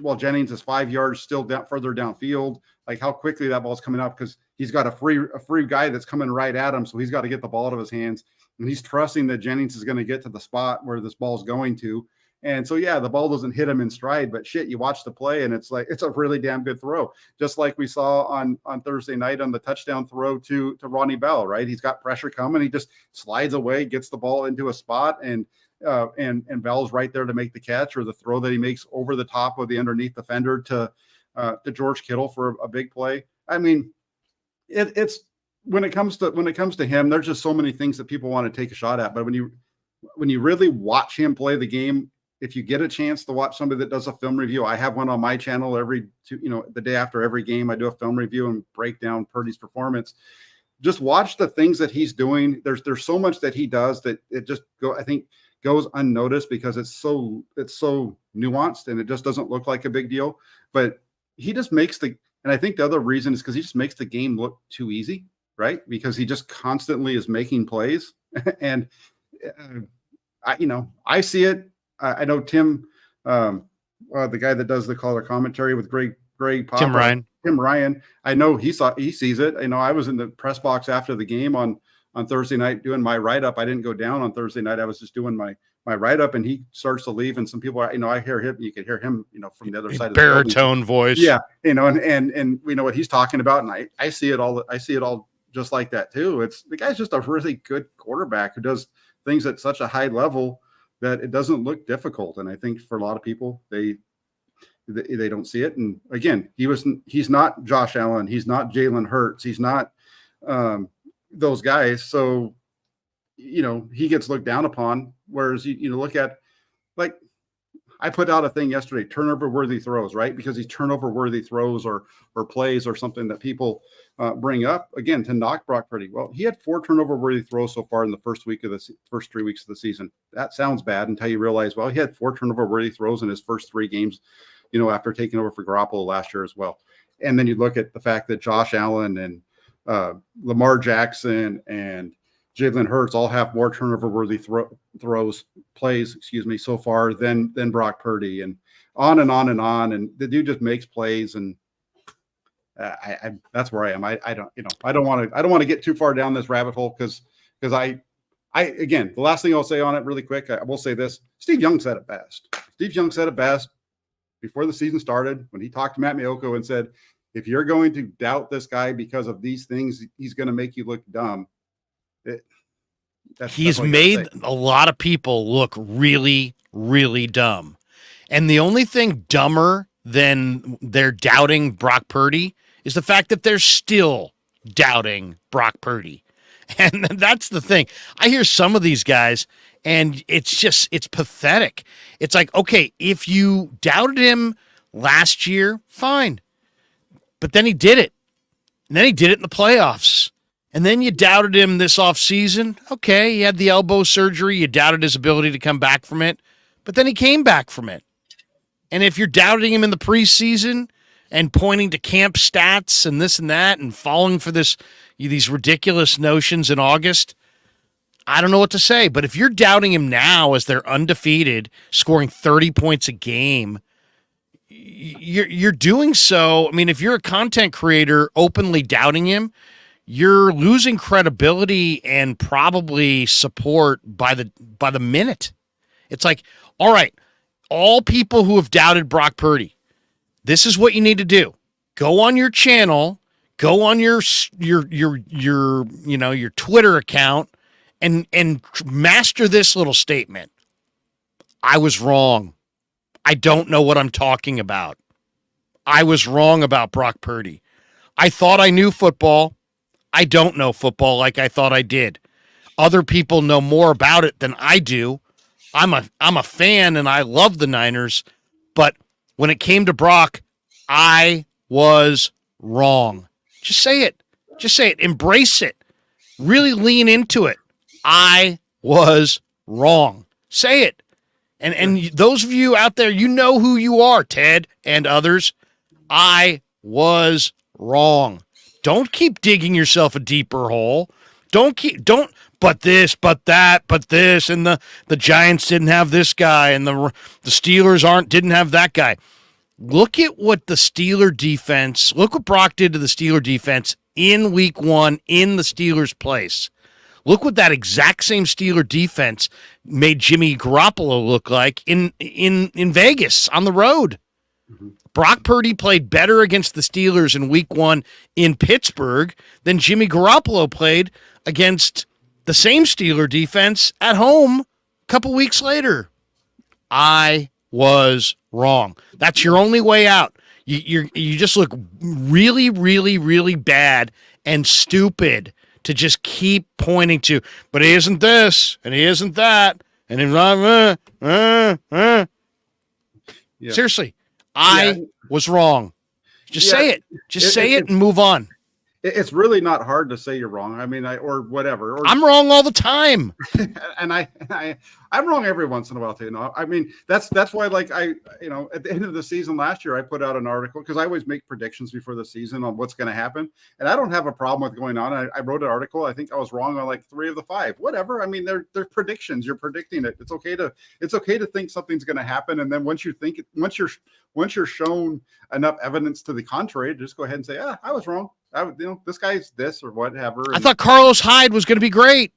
while Jennings is 5 yards still further downfield, like how quickly that ball's coming up, because he's got a free guy that's coming right at him, so he's got to get the ball out of his hands. And he's trusting that Jennings is going to get to the spot where this ball's going to. And so, yeah, the ball doesn't hit him in stride, but shit, you watch the play and it's a really damn good throw. Just like we saw on Thursday night on the touchdown throw to Ronnie Bell, right? He's got pressure coming. He just slides away, gets the ball into a spot, and Bell's right there to make the catch, or the throw that he makes over the top of the underneath defender to George Kittle for a big play. I mean, it's when it comes to him, there's just so many things that people want to take a shot at. But when you really watch him play the game, if you get a chance to watch somebody that does a film review, I have one on my channel the day after every game, I do a film review and break down Purdy's performance. Just watch the things that he's doing. There's so much that he does that it just I think goes unnoticed because it's so nuanced and it just doesn't look like a big deal. But he just makes and I think the other reason is because he just makes the game look too easy, right? Because he just constantly is making plays. And I see it. I know Tim, the guy that does the color commentary with Greg Pop, Tim Ryan. I know he sees it. I was in the press box after the game on Thursday night doing my write up. I didn't go down on Thursday night. I was just doing my write up, and he starts to leave, and some people, I hear him. You could hear him, from the other side of the baritone voice. Yeah, and we know what he's talking about, and I see it all. I see it all just like that too. It's the guy's just a really good quarterback who does things at such a high level that it doesn't look difficult. And I think for a lot of people, they don't see it. And again, he's not Josh Allen. He's not Jalen Hurts. He's not those guys. So, he gets looked down upon. Whereas you look at, like, I put out a thing yesterday, turnover worthy throws, right? Because these turnover worthy throws or plays or something that people bring up again to knock Brock Purdy. Well, he had 4 turnover worthy throws so far in the first 3 weeks of the season. That sounds bad until you realize, well, he had 4 turnover worthy throws in his first 3 games, after taking over for Garoppolo last year as well. And then you look at the fact that Josh Allen and Lamar Jackson and Jalen Hurts all have more turnover-worthy plays, so far than Brock Purdy, and on and on and on. And the dude just makes plays, and I that's where I am. I don't want to get too far down this rabbit hole because I again, the last thing I'll say on it really quick, I will say this: Steve Young said it best. Steve Young said it best before the season started when he talked to Matt Miyoko and said, "If you're going to doubt this guy because of these things, he's going to make you look dumb." He's made a lot of people look really, really dumb. And the only thing dumber than they're doubting Brock Purdy is the fact that they're still doubting Brock Purdy. And that's the thing. I hear some of these guys, and it's pathetic. It's like, okay, if you doubted him last year, fine. But then he did it. And then he did it in the playoffs. And then you doubted him this offseason. Okay, he had the elbow surgery. You doubted his ability to come back from it. But then he came back from it. And if you're doubting him in the preseason and pointing to camp stats and this and that and falling for these ridiculous notions in August, I don't know what to say. But if you're doubting him now as they're undefeated, scoring 30 points a game, you're doing so. I mean, if you're a content creator openly doubting him, you're losing credibility and probably support by the minute. It's like, all right, all people who have doubted Brock Purdy, this is what you need to do. Go on your channel, go on your Twitter account and master this little statement. I was wrong. I don't know what I'm talking about. I was wrong about Brock Purdy. I thought I knew football. I don't know football like I thought I did. Other people know more about it than I do. I'm a fan and I love the Niners, but when it came to Brock, I was wrong. Just say it. Just say it. Embrace it. Really lean into it. I was wrong. Say it. And those of you out there, you know who you are, Ted and others. I was wrong. Don't keep digging yourself a deeper hole. But this, but that, but this, and the Giants didn't have this guy, and the Steelers didn't have that guy. Look at what the Steeler defense, look what Brock did to the Steeler defense in week 1 in the Steelers' place. Look what that exact same Steeler defense made Jimmy Garoppolo look like in Vegas on the road. Mm-hmm. Brock Purdy played better against the Steelers in week 1 in Pittsburgh than Jimmy Garoppolo played against the same Steeler defense at home a couple weeks later. I was wrong. That's your only way out. You just look really, really, really bad and stupid to just keep pointing to, but he isn't this, and he isn't that, and he's not, Yeah. Seriously, I was wrong. Just say it. Just say it and move on. It's really not hard to say you're wrong. I mean, or whatever. Or I'm wrong all the time. and I'm wrong every once in a while too. I mean, that's why, like, at the end of the season last year, I put out an article because I always make predictions before the season on what's going to happen, and I don't have a problem with going on. I wrote an article. I think I was wrong on like 3 of the 5. Whatever. I mean, they're predictions. You're predicting it. It's okay to think something's going to happen, and then once you're shown enough evidence to the contrary, just go ahead and say, I was wrong. This guy's this or whatever. I thought Carlos Hyde was going to be great.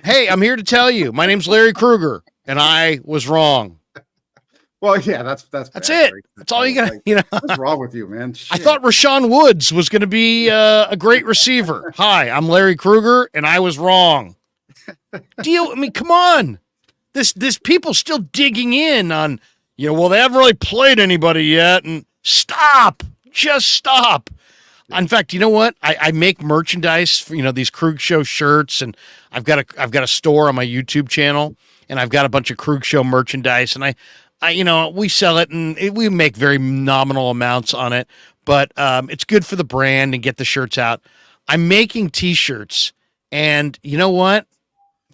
Hey, I'm here to tell you, my name's Larry Krueger, and I was wrong. Well, yeah, that's it. That's all you got. What's wrrong with you, man? Shit. I thought Rashawn Woods was going to be a great receiver. Hi, I'm Larry Krueger, and I was wrong. I mean, come on. This people still digging in on, well, they haven't really played anybody yet, and stop. Just stop. In fact, you know what? I make merchandise for, these Krug Show shirts, and I've got a store on my YouTube channel, and I've got a bunch of Krug Show merchandise, and I we sell it, and we make very nominal amounts on it, but it's good for the brand and get the shirts out. I'm making T-shirts, and you know what?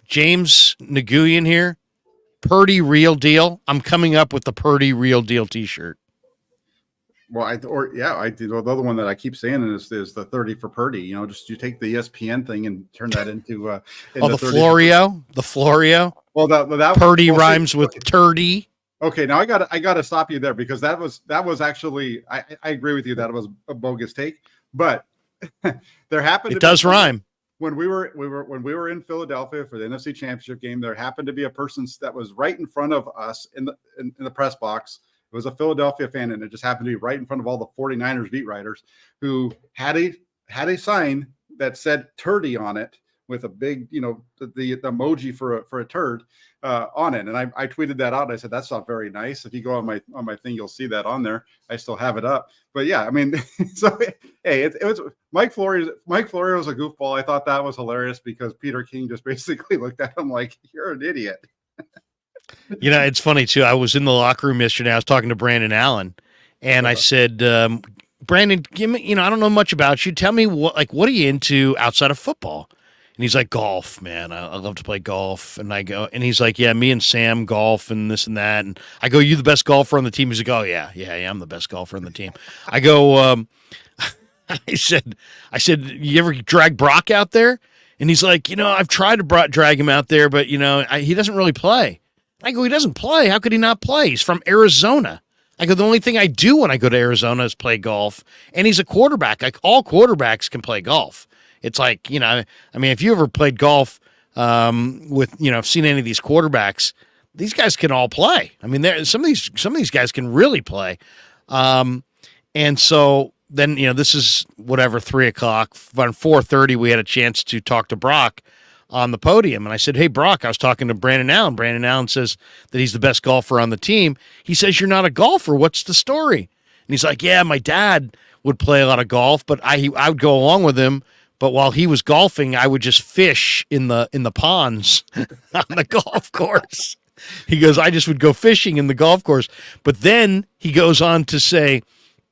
James Nguyen here, Purdy Real Deal. I'm coming up with the Purdy Real Deal T-shirt. Well, I do. The other one that I keep saying is the 30 for Purdy. Just you take the ESPN thing and turn that into the Florio. The Florio. Well, that Purdy rhymes with turdy. Okay, now I got to stop you there because that was actually I agree with you that it was a bogus take, but there happened. It does rhyme. When we were in Philadelphia for the NFC Championship game, there happened to be a person that was right in front of us in the press box. It was a Philadelphia fan, and it just happened to be right in front of all the 49ers beat writers who had a sign that said "turdy" on it with a big, the emoji for a turd on it. And I tweeted that out. And I said, that's not very nice. If you go on my thing, you'll see that on there. I still have it up. But yeah, I mean, so hey, it was Mike Florio was a goofball. I thought that was hilarious because Peter King just basically looked at him like, you're an idiot. It's funny too. I was in the locker room yesterday. I was talking to Brandon Allen, and I said, Brandon, give me, I don't know much about you. Tell me what are you into outside of football? And he's like, golf, man. I love to play golf. And I go, and he's like, yeah, me and Sam golf and this and that. And I go, you the best golfer on the team? He's like, oh yeah, I'm the best golfer on the team. I go, I said, you ever drag Brock out there? And he's like, I've tried to drag him out there, but he doesn't really play. I go, he doesn't play. How could he not play? He's from Arizona. I go, the only thing I do when I go to Arizona is play golf. And he's a quarterback. Like all quarterbacks can play golf. It's like, if you ever played golf with, I've seen any of these quarterbacks, these guys can all play. I mean, some of these guys can really play. And so then, this is whatever, 3:00. Around 4:30, we had a chance to talk to Brock on the podium. And I said, hey, Brock, I was talking to Brandon Allen. Brandon Allen says that he's the best golfer on the team. He says, you're not a golfer. What's the story? And he's like, yeah, my dad would play a lot of golf, but I would go along with him. But while he was golfing, I would just fish in the ponds on the golf course. He goes, I just would go fishing in the golf course. But then he goes on to say,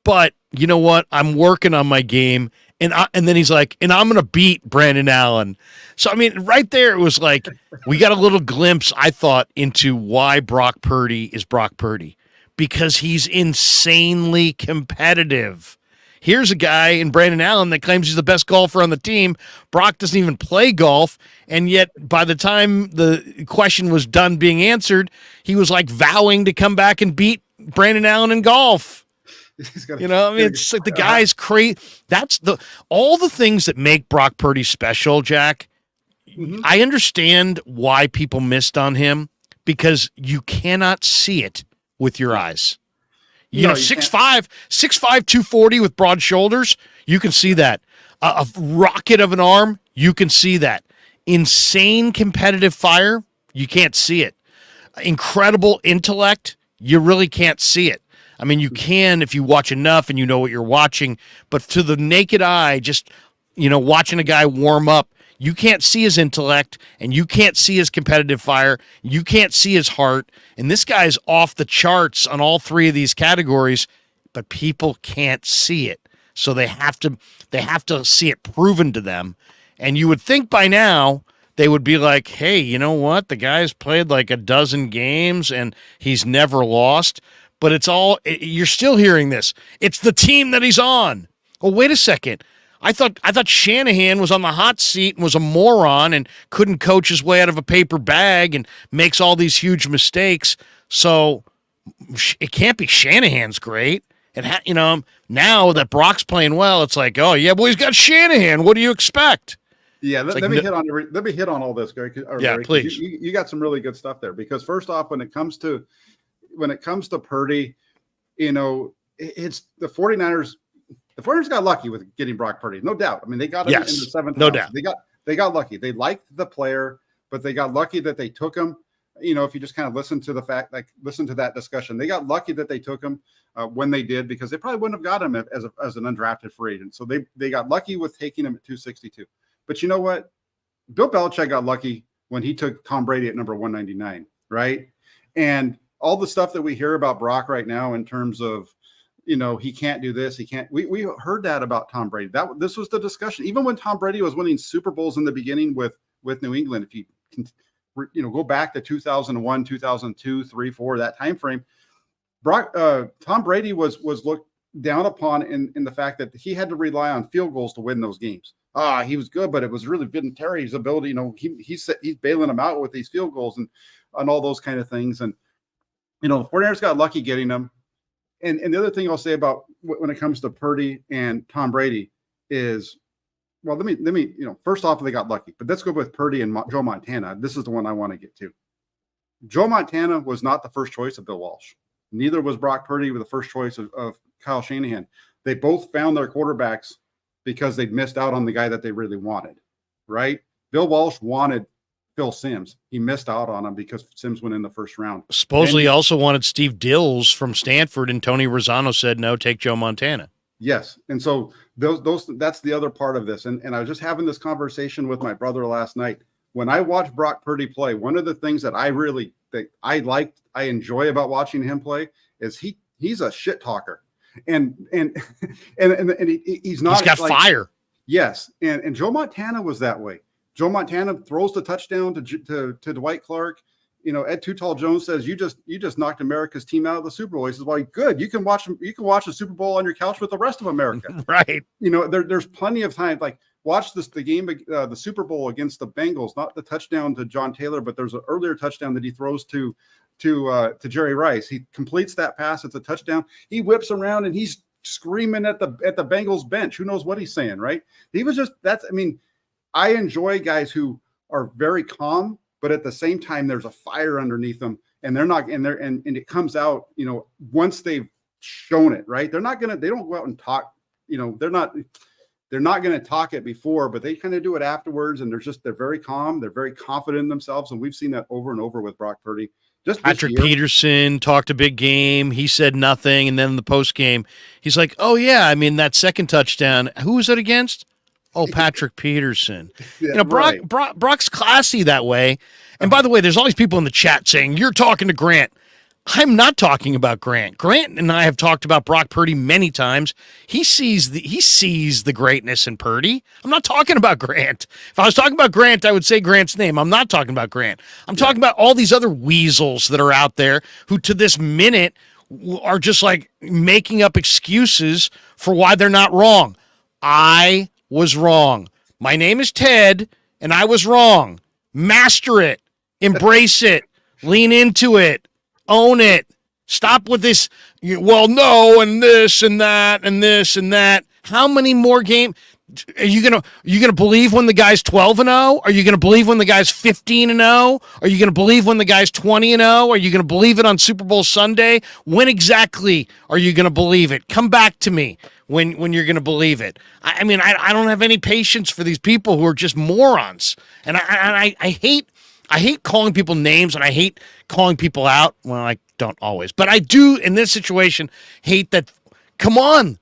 but you know what? I'm working on my game. And then he's like, and I'm going to beat Brandon Allen. So, I mean, right there, it was like, we got a little glimpse, I thought, into why Brock Purdy is Brock Purdy. Because he's insanely competitive. Here's a guy in Brandon Allen that claims he's the best golfer on the team. Brock doesn't even play golf. And yet, by the time the question was done being answered, he was like vowing to come back and beat Brandon Allen in golf. It's like the guy's crazy. That's all the things that make Brock Purdy special, Jack. Mm-hmm. I understand why people missed on him because you cannot see it with your eyes. 6'5", 240 with broad shoulders, you can see that. A rocket of an arm, you can see that. Insane competitive fire, you can't see it. Incredible intellect, you really can't see it. I mean, you can if you watch enough and you know what you're watching, but to the naked eye, just, watching a guy warm up, you can't see his intellect and you can't see his competitive fire. You can't see his heart. And this guy's off the charts on all 3 of these categories, but people can't see it. So they have to see it proven to them. And you would think by now they would be like, hey, you know what? The guy's played like a dozen games and he's never lost. But you're still hearing this. It's the team that he's on. Oh, wait a second. I thought Shanahan was on the hot seat and was a moron and couldn't coach his way out of a paper bag and makes all these huge mistakes. So it can't be Shanahan's great. And now that Brock's playing well, it's like, oh yeah, well he's got Shanahan. What do you expect? Yeah, let me hit on all this, Gary. Larry, please. You got some really good stuff there because first off, when it comes to Purdy, it's the 49ers. The 49ers got lucky with getting Brock Purdy, no doubt. I mean, they got him in the seventh no round. doubt. They got lucky. They liked the player, but they got lucky that they took him. If you just kind of listen to that discussion, they got lucky that they took him when they did because they probably wouldn't have got him as an undrafted free agent. So they got lucky with taking him at 262. But you know what? Bill Belichick got lucky when he took Tom Brady at number 199, right? And all the stuff that we hear about Brock right now in terms of, he can't do this, he can't. We heard that about Tom Brady. This was the discussion. Even when Tom Brady was winning Super Bowls in the beginning with New England, if you can, go back to 2001, 2002, 3, 4, that time frame, Tom Brady was looked down upon in the fact that he had to rely on field goals to win those games. He was good, but it was really Vin Terry's ability. He's bailing them out with these field goals and all those kind of things. And the 49ers got lucky getting them. And the other thing I'll say about when it comes to Purdy and Tom Brady is, well, let me first off, they got lucky, but let's go with Purdy and Joe Montana. This is the one I want to get to. Joe Montana was not the first choice of Bill Walsh. Neither was Brock Purdy with the first choice of Kyle Shanahan. They both found their quarterbacks because they'd missed out on the guy that they really wanted, right? Bill Walsh wanted Phil Simms. He missed out on him because Simms went in the first round. Supposedly he also wanted Steve Dills from Stanford, and Tony Rozzano said, no, take Joe Montana. Yes. And so that's the other part of this. And I was just having this conversation with my brother last night. When I watched Brock Purdy play, one of the things that I enjoy about watching him play is he's a shit talker. And he's not. He's got fire. Yes. And Joe Montana was that way. Joe Montana throws the touchdown to Dwight Clark. Ed Too Tall Jones says, you just knocked America's team out of the Super Bowl. He says, well, good. You can watch the Super Bowl on your couch with the rest of America. Right. There's plenty of time. Like watch the game, the Super Bowl against the Bengals, not the touchdown to John Taylor, but there's an earlier touchdown that he throws to Jerry Rice. He completes that pass. It's a touchdown. He whips around and he's screaming at the Bengals bench. Who knows what he's saying, right? I enjoy guys who are very calm, but at the same time, there's a fire underneath them, and and it comes out, once they've shown it, right? They don't go out and talk, they're not going to talk it before, but they kind of do it afterwards. And they're very calm. They're very confident in themselves. And we've seen that over and over with Brock Purdy. Just Patrick Peterson talked a big game. He said nothing. And then in the post game, he's like, oh yeah, that second touchdown, who was it against? Oh, Patrick Peterson. Yeah, Brock's classy that way. And by the way, there's all these people in the chat saying, you're talking to Grant. I'm not talking about Grant. Grant and I have talked about Brock Purdy many times. He sees the greatness in Purdy. I'm not talking about Grant. If I was talking about Grant, I would say Grant's name. I'm not talking about Grant. I'm talking about all these other weasels that are out there who to this minute are just like making up excuses for why they're not wrong. I was wrong. My name is Ted, and I was wrong. Master it. Embrace it. Lean into it. Own it. Stop with this, well, no, and this and that and this and that. How many more games? Are you gonna believe when the guy's 12-0? Are you gonna believe when the guy's 15-0? Are you gonna believe when the guy's 20-0? Are you gonna believe it on Super Bowl Sunday? When exactly are you gonna believe it? Come back to me when you're gonna believe it. I don't have any patience for these people who are just morons, and I hate calling people names, and I hate calling people out. Well, I don't always, but I do in this situation hate that. Come on.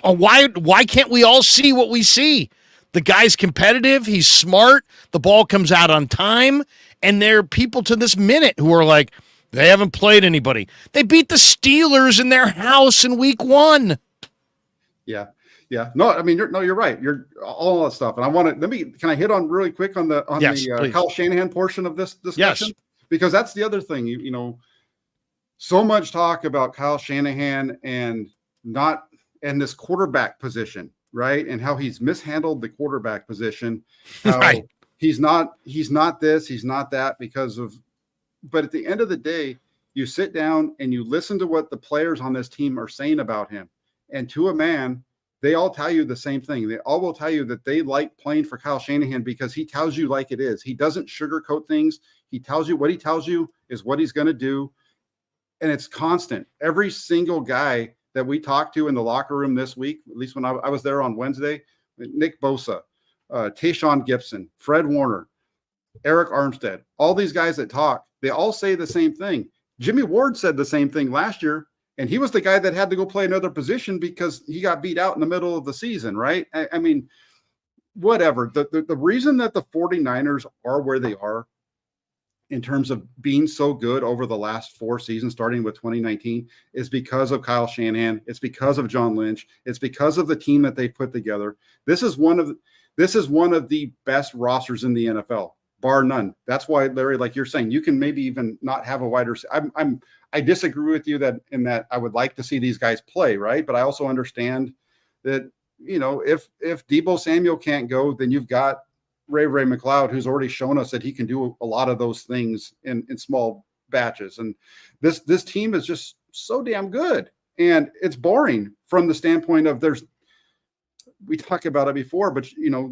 Why can't we all see what we see? The guy's competitive. He's smart. The ball comes out on time. And there are people to this minute who are like, they haven't played anybody. They beat the Steelers in their house in week 1. Yeah. Yeah, no, I mean, you're right. You're all that stuff, and I want to can I hit on really quick on the Yes, Kyle Shanahan portion of this discussion? Yes. Because that's the other thing. You know, so much talk about Kyle Shanahan and this quarterback position, right? And how he's mishandled the quarterback position. How Right. he's not this, he's not that because of. But at the end of the day, you sit down and you listen to what the players on this team are saying about him, and to a man, they all tell you the same thing. They all will tell you that they like playing for Kyle Shanahan because he tells you like it is. He doesn't sugarcoat things. He tells you what he tells you is what he's going to do. And it's constant. Every single guy that we talked to in the locker room this week, at least when I was there on Wednesday, Nick Bosa, Tayshaun Gibson, Fred Warner, Eric Armstead, all these guys that talk, they all say the same thing. Jimmy Ward said the same thing last year. And he was the guy that had to go play another position because he got beat out in the middle of the season, right? I mean, whatever. The reason that the 49ers are where they are in terms of being so good over the last 4 seasons, starting with 2019, is because of Kyle Shanahan. It's because of John Lynch. It's because of the team that they've put together. This is one of the best rosters in the NFL, bar none. That's why, Larry, like you're saying, you can maybe even not have a wide receiver. I disagree with you that I would like to see these guys play, right? But I also understand that, you know, if Deebo Samuel can't go, then you've got Ray McLeod, who's already shown us that he can do a lot of those things in small batches. And this team is just so damn good. And it's boring from the standpoint of we talked about it before, but you know,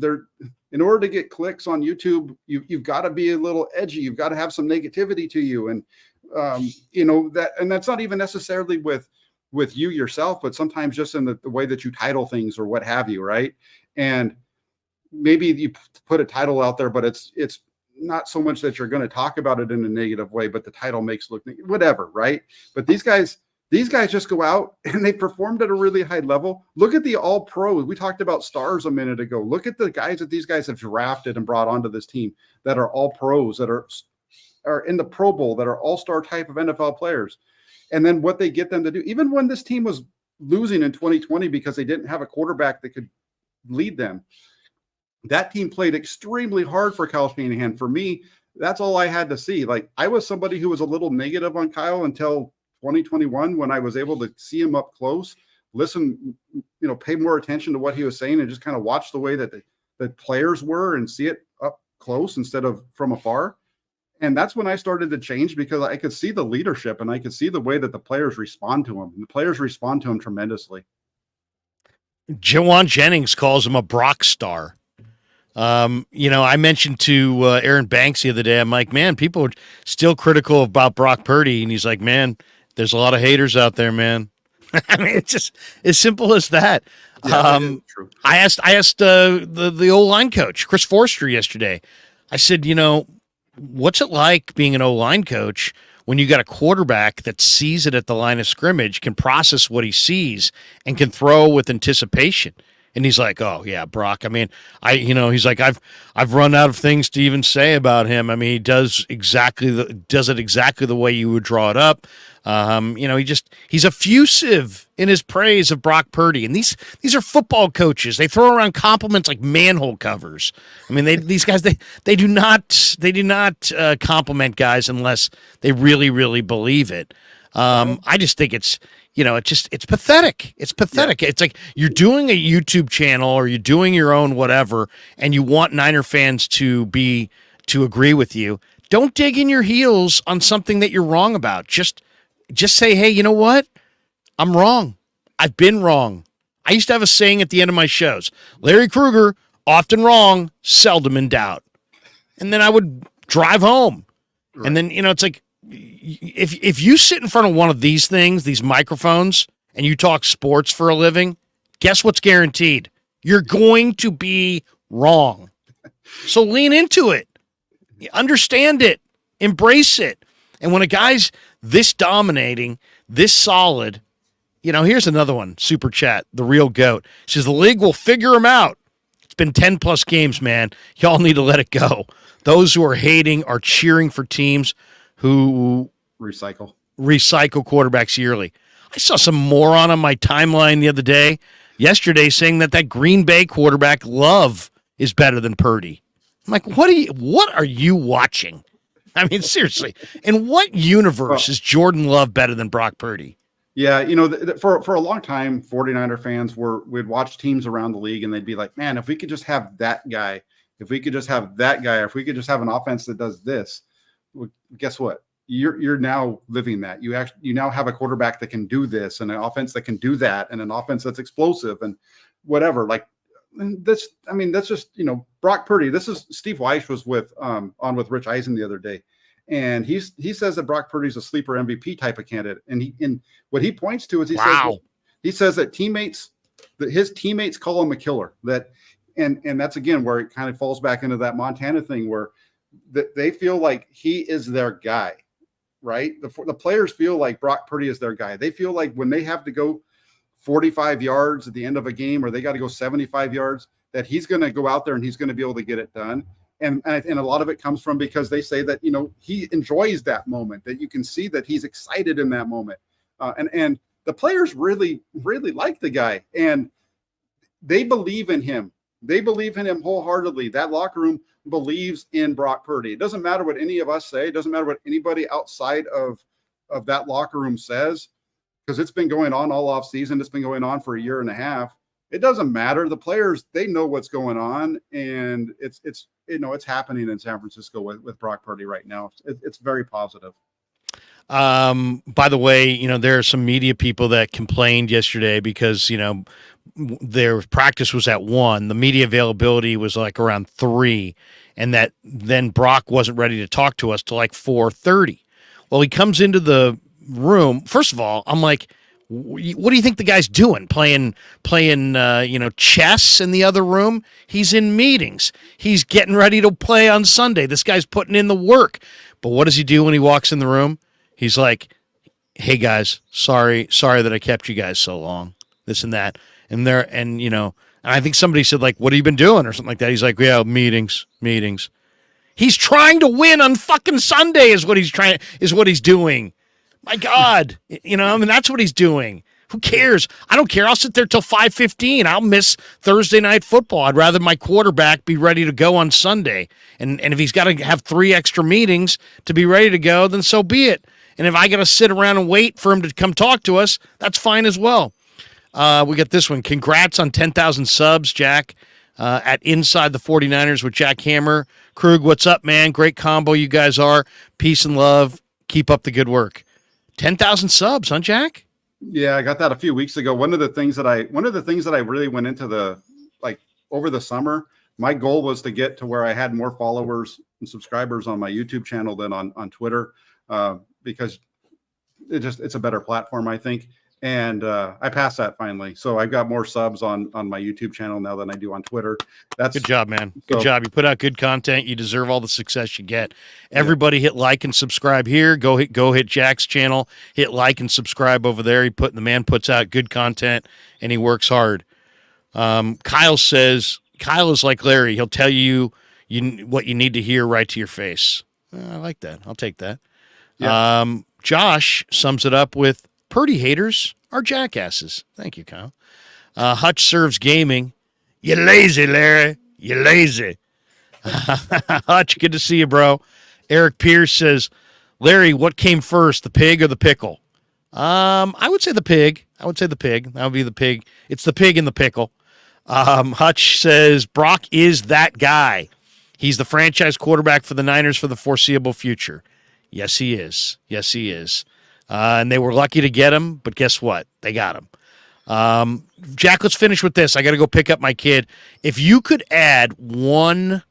in order to get clicks on YouTube, you've got to be a little edgy. You've got to have some negativity to you. And you know, that's not even necessarily with you yourself, but sometimes just in the way that you title things or what have you, right? And maybe you put a title out there, but it's not so much that you're going to talk about it in a negative way, but the title makes it look whatever, right? But these guys just go out and they performed at a really high level. Look at the all pros. We talked about stars a minute ago. Look at the guys that these guys have drafted and brought onto this team that are all pros, that are in the Pro Bowl, that are all-star type of NFL players. And then what they get them to do, even when this team was losing in 2020 because they didn't have a quarterback that could lead them, that team played extremely hard for Kyle Shanahan. For me, that's all I had to see. Like, I was somebody who was a little negative on Kyle until 2021 when I was able to see him up close, listen, you know, pay more attention to what he was saying and just kind of watch the way that the players were and see it up close instead of from afar. And that's when I started to change because I could see the leadership and I could see the way that the players respond to him. And the players respond to him tremendously. Jawan Jennings calls him a Brock star. You know, I mentioned to Aaron Banks the other day, I'm like, man, people are still critical about Brock Purdy. And he's like, man, there's a lot of haters out there, man. I mean, it's just as simple as that. Yeah, that is true. I asked the O-line coach, Chris Forster, yesterday. I said, you know, what's it like being an O-line coach when you got a quarterback that sees it at the line of scrimmage, can process what he sees, and can throw with anticipation? And he's like, oh yeah, Brock. I mean, he's like, I've run out of things to even say about him. I mean, he does it exactly the way you would draw it up. You know, he's effusive in his praise of Brock Purdy. And these are football coaches. They throw around compliments like manhole covers. I mean, these guys they do not compliment guys unless they really, really believe it. I just think it's, you know, it's pathetic. It's pathetic. Yeah. It's like you're doing a YouTube channel or you're doing your own whatever, and you want Niner fans to agree with you. Don't dig in your heels on something that you're wrong about. Just say, hey, you know what? I'm wrong. I've been wrong. I used to have a saying at the end of my shows: Larry Krueger, often wrong, seldom in doubt. And then I would drive home. Right. And then, you know, it's like, if you sit in front of one of these things, these microphones, and you talk sports for a living, guess what's guaranteed? You're going to be wrong. So lean into it. Understand it. Embrace it. And when a guy's this dominating, this solid, you know, here's another one, Super Chat, the real GOAT. Says the league will figure him out. It's been 10-plus games, man. Y'all need to let it go. Those who are hating are cheering for teams who recycle quarterbacks yearly. I saw some moron on my timeline the other day yesterday saying that Green Bay quarterback Love is better than Purdy. I'm like, what are you watching? I mean, seriously. In what universe is Jordan Love better than Brock Purdy? Yeah, for a long time, 49er fans would watch teams around the league and they'd be like, man, if we could just have that guy, if we could just have that guy, or if we could just have an offense that does this, well, guess what? You're now living that. You now have a quarterback that can do this, and an offense that can do that, and an offense that's explosive and whatever. Like this, I mean, that's just Brock Purdy. This is Steve Weiss was with Rich Eisen the other day. And he says that Brock Purdy's a sleeper MVP type of candidate. And what he points to is he says that his teammates call him a killer. And that's again where it kind of falls back into that Montana thing where they feel like he is their guy, right? The players feel like Brock Purdy is their guy. They feel like when they have to go 45 yards at the end of a game, or they got to go 75 yards, that he's going to go out there and he's going to be able to get it done. And a lot of it comes from because they say that, he enjoys that moment, that you can see that he's excited in that moment. And the players really, really like the guy, and they believe in him. They believe in him wholeheartedly. That locker room believes in Brock Purdy. It doesn't matter what any of us say. It doesn't matter what anybody outside of that locker room says, because it's been going on all off season. It's been going on for a year and a half. It doesn't matter. The players, they know what's going on, and it's happening in San Francisco with Brock Purdy right now. It's very positive. By the way, there are some media people that complained yesterday because, their practice was at 1. The media availability was like around 3, and that then Brock wasn't ready to talk to us till like 4:30. Well, he comes into the room. First of all, I'm like, what do you think the guy's doing? Playing chess in the other room? He's in meetings. He's getting ready to play on Sunday. This guy's putting in the work. But what does he do when he walks in the room? He's like, "Hey guys, sorry that I kept you guys so long. This and that." And and I think somebody said like, "What have you been doing?" or something like that. He's like, "Yeah, meetings." He's trying to win on fucking Sunday is what he's doing. My God, that's what he's doing. Who cares? I don't care. I'll sit there till 5:15. I'll miss Thursday night football. I'd rather my quarterback be ready to go on Sunday. And if he's got to have 3 extra meetings to be ready to go, then so be it. And if I got to sit around and wait for him to come talk to us, that's fine as well. We got this one. Congrats on 10,000 subs, Jack, at Inside the 49ers with Jack Hammer. Krug, what's up, man? Great combo you guys are. Peace and love. Keep up the good work. 10,000 subs, huh, Jack? Yeah, I got that a few weeks ago. One of the things that I really went into over the summer, my goal was to get to where I had more followers and subscribers on my YouTube channel than on Twitter, because it's a better platform, I think. And I passed that finally. So I've got more subs on my YouTube channel now than I do on Twitter. That's good job, man. Good job. You put out good content. You deserve all the success you get. Everybody hit like and subscribe here. Go hit Jack's channel. Hit like and subscribe over there. The man puts out good content and he works hard. Kyle is like Larry. He'll tell you what you need to hear right to your face. I like that. I'll take that. Yeah. Josh sums it up with, Purdy haters are jackasses. Thank you, Kyle. Hutch serves gaming. You lazy, Larry. You lazy. Hutch, good to see you, bro. Eric Pierce says, Larry, what came first, the pig or the pickle? I would say the pig. That would be the pig. It's the pig and the pickle. Hutch says, Brock is that guy. He's the franchise quarterback for the Niners for the foreseeable future. Yes, he is. And they were lucky to get him, but guess what? They got him. Jack, let's finish with this. I got to go pick up my kid. If you could add one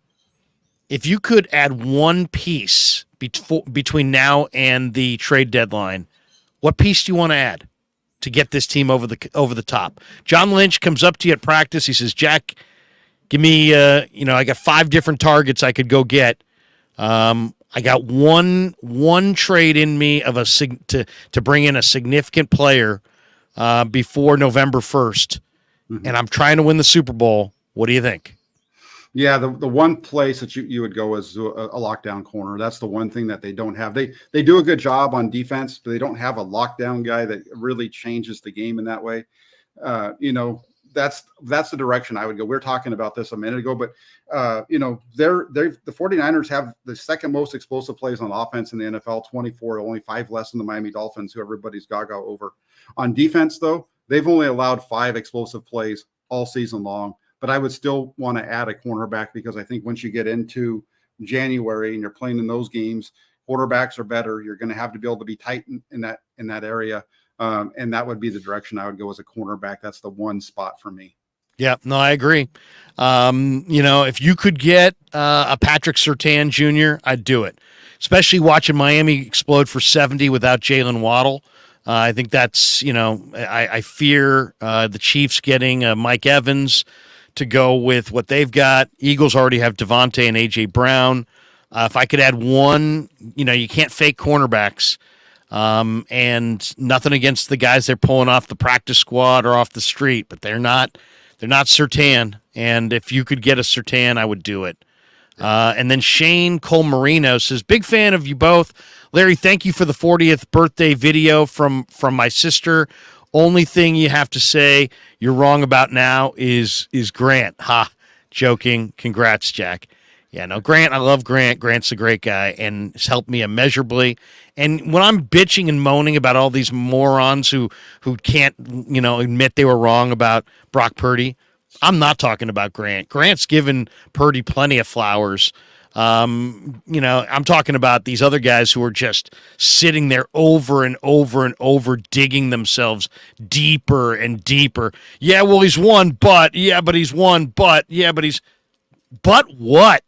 piece between now and the trade deadline, what piece do you want to add to get this team over the top? John Lynch comes up to you at practice. He says, Jack, give me, I got 5 different targets I could go get. I got one trade in me of to bring in a significant player before November 1st, and I'm trying to win the Super Bowl. What do you think? Yeah, the one place that you would go is a lockdown corner. That's the one thing that they don't have. They do a good job on defense, but they don't have a lockdown guy that really changes the game in that way. that's the direction I would go. We were talking about this a minute ago, but the 49ers have the second most explosive plays on offense in the NFL, 24, only 5 less than the Miami Dolphins, who everybody's gaga over. On defense, though, they've only allowed 5 explosive plays all season long. But I would still want to add a cornerback, because I think once you get into January and you're playing in those games, quarterbacks are better. You're going to have to be able to be tight in that area. And that would be the direction I would go as a cornerback. That's the one spot for me. Yeah, no, I agree. If you could get a Patrick Surtain Jr., I'd do it, especially watching Miami explode for 70 without Jalen Waddle. I think that's, I fear the Chiefs getting Mike Evans to go with what they've got. Eagles already have Devontae and A.J. Brown. If I could add one, you can't fake cornerbacks. And nothing against the guys they're pulling off the practice squad or off the street, but they're not Surtain. And if you could get a Surtain, I would do it. And then Shane Colmarino says, big fan of you both. Larry, thank you for the 40th birthday video from my sister. Only thing you have to say you're wrong about now is Grant. Ha, joking. Congrats, Jack. Yeah, no, Grant, I love Grant. Grant's a great guy and has helped me immeasurably. And when I'm bitching and moaning about all these morons who can't, admit they were wrong about Brock Purdy, I'm not talking about Grant. Grant's given Purdy plenty of flowers. I'm talking about these other guys who are just sitting there over and over and over, digging themselves deeper and deeper. Yeah, well, he's won, but he's won, but what?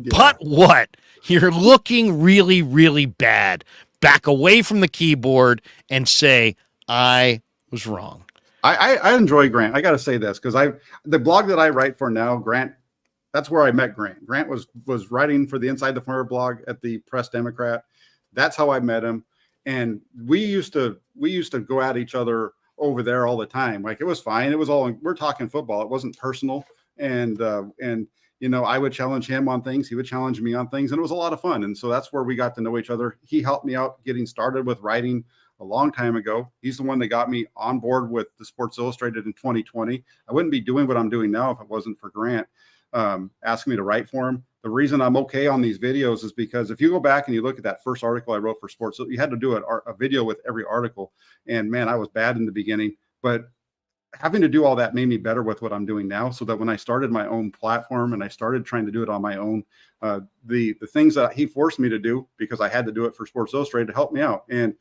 But what? You're looking really, really bad. Back away from the keyboard and say, I was wrong. I enjoy Grant. I got to say this, because the blog that I write for now, Grant, that's where I met Grant. Grant was writing for the Inside the Fire blog at the Press Democrat. That's how I met him. And we used to go at each other over there all the time. Like, it was fine. It was we're talking football. It wasn't personal. And I would challenge him on things. He would challenge me on things. And it was a lot of fun. And so that's where we got to know each other. He helped me out getting started with writing a long time ago. He's the one that got me on board with the Sports Illustrated in 2020. I wouldn't be doing what I'm doing now if it wasn't for Grant asking me to write for him. The reason I'm okay on these videos is because if you go back and you look at that first article I wrote for Sports, you had to do a video with every article. And man, I was bad in the beginning, but having to do all that made me better with what I'm doing now, so that when I started my own platform and I started trying to do it on my own, the things that he forced me to do, because I had to do it for Sports Illustrated, to help me out. And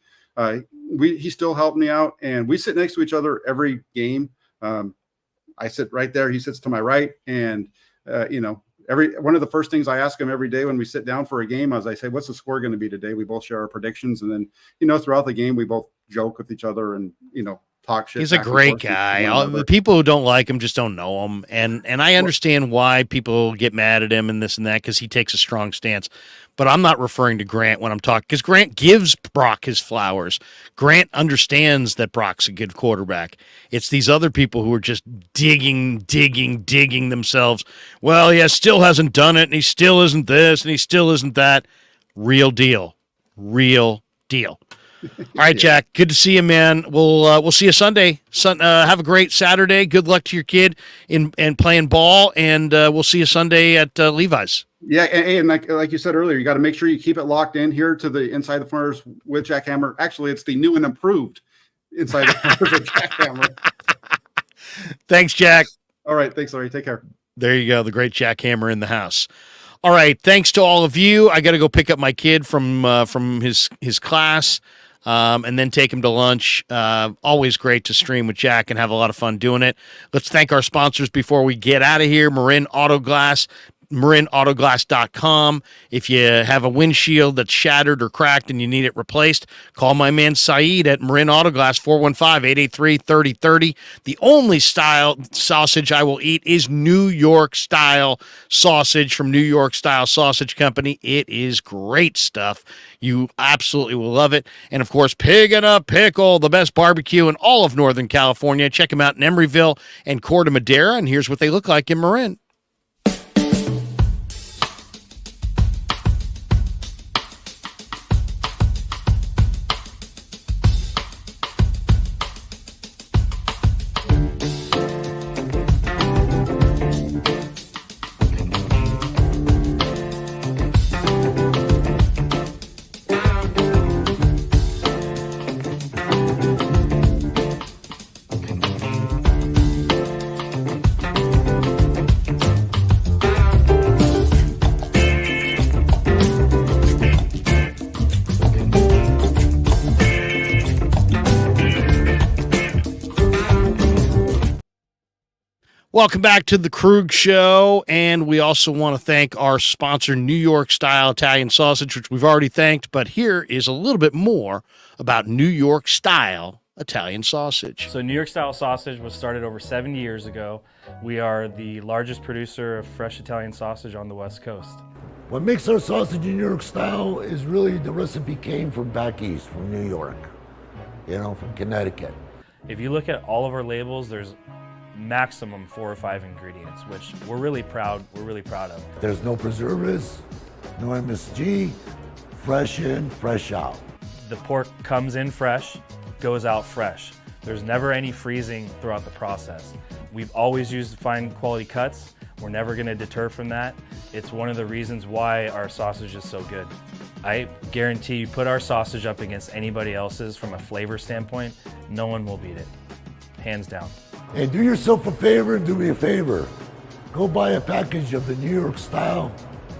he still helped me out, and we sit next to each other every game. I sit right there. He sits to my right. And, one of the first things I ask him every day when we sit down for a game is I say, what's the score going to be today? We both share our predictions. And then, throughout the game, we both joke with each other and, talk shit. He's a great guy. The people who don't like him just don't know him. And I understand why people get mad at him and this and that, because he takes a strong stance. But I'm not referring to Grant when I'm talking, because Grant gives Brock his flowers. Grant understands that Brock's a good quarterback. It's these other people who are just digging themselves. Well, he still hasn't done it, and he still isn't this, and he still isn't that. Real deal. All right, Jack. Good to see you, man. We'll see you Sunday. Have a great Saturday. Good luck to your kid in playing ball, and we'll see you Sunday at Levi's. Yeah, and like you said earlier, you got to make sure you keep it locked in here to the Inside the Flyers with Jack Hammer. Actually, it's the new and improved Inside the Flyers with Jack Hammer. Thanks, Jack. All right, thanks, Larry. Take care. There you go, the great Jack Hammer in the house. All right, thanks to all of you. I got to go pick up my kid from his class. And then take him to lunch. Always great to stream with Jack and have a lot of fun doing it. Let's thank our sponsors before we get out of here. Marin Auto Glass, marinautoglass.com. If you have a windshield that's shattered or cracked and you need it replaced, call my man Saeed at Marin Auto Glass, 415-883-3030. The only style sausage I will eat is New York style sausage from New York Style Sausage Company. It is great stuff. You absolutely will love it. And, of course, Pig and a Pickle, the best barbecue in all of Northern California. Check them out in Emeryville and Corte Madera, and here's what they look like in Marin. Welcome back to the Krueg Show, and we also want to thank our sponsor, New York Style Italian Sausage, which we've already thanked, but here is a little bit more about New York Style Italian Sausage. So New York Style Sausage was started over 70 years ago. We are the largest producer of fresh Italian sausage on the West Coast. What makes our sausage in New York Style is really the recipe came from back east, from New York, from Connecticut. If you look at all of our labels, there's maximum 4 or 5 ingredients, which we're really proud of. There's no preservatives, no MSG, fresh in, fresh out. The pork comes in fresh, goes out fresh. There's never any freezing throughout the process. We've always used fine quality cuts. We're never going to deter from that. It's one of the reasons why our sausage is so good. I guarantee you put our sausage up against anybody else's from a flavor standpoint, no one will beat it, hands down. And do yourself a favor and do me a favor. Go buy a package of the New York Style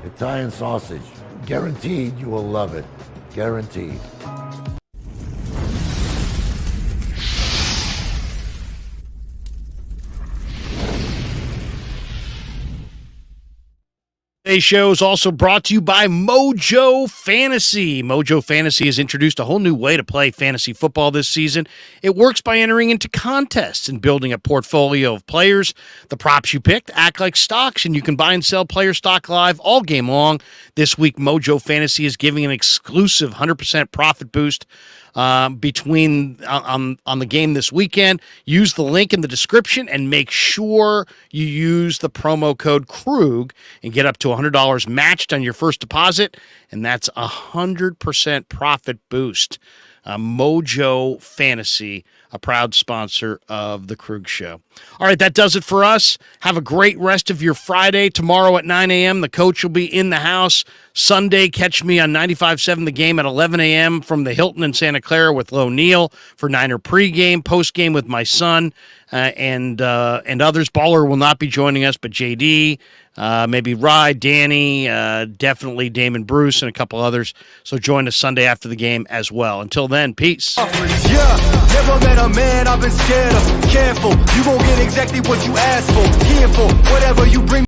Italian sausage. Guaranteed you will love it. Guaranteed. Today's show is also brought to you by Mojo Fantasy. Mojo Fantasy has introduced a whole new way to play fantasy football this season. It works by entering into contests and building a portfolio of players. The props you picked act like stocks, and you can buy and sell player stock live all game long. This week, Mojo Fantasy is giving an exclusive 100% profit boost between on the game this weekend. Use the link in the description and make sure you use the promo code Krueg and get up to $100 matched on your first deposit, and that's 100% profit boost. Mojo Fantasy, a proud sponsor of the Krueg Show. All right, that does it for us. Have a great rest of your Friday. Tomorrow at 9 a.m., the coach will be in the house. Sunday, catch me on 95.7 The Game at 11 a.m. from the Hilton in Santa Clara with Lo Neal for Niner pregame, postgame with my son and others. Baller will not be joining us, but JD, maybe Rye, Danny, definitely Damon Bruce, and a couple others. So join us Sunday after the game as well. Until then, peace. Yeah, never met a man I've been scared of. Careful, you won't get exactly what you asked for. Here for whatever you bring.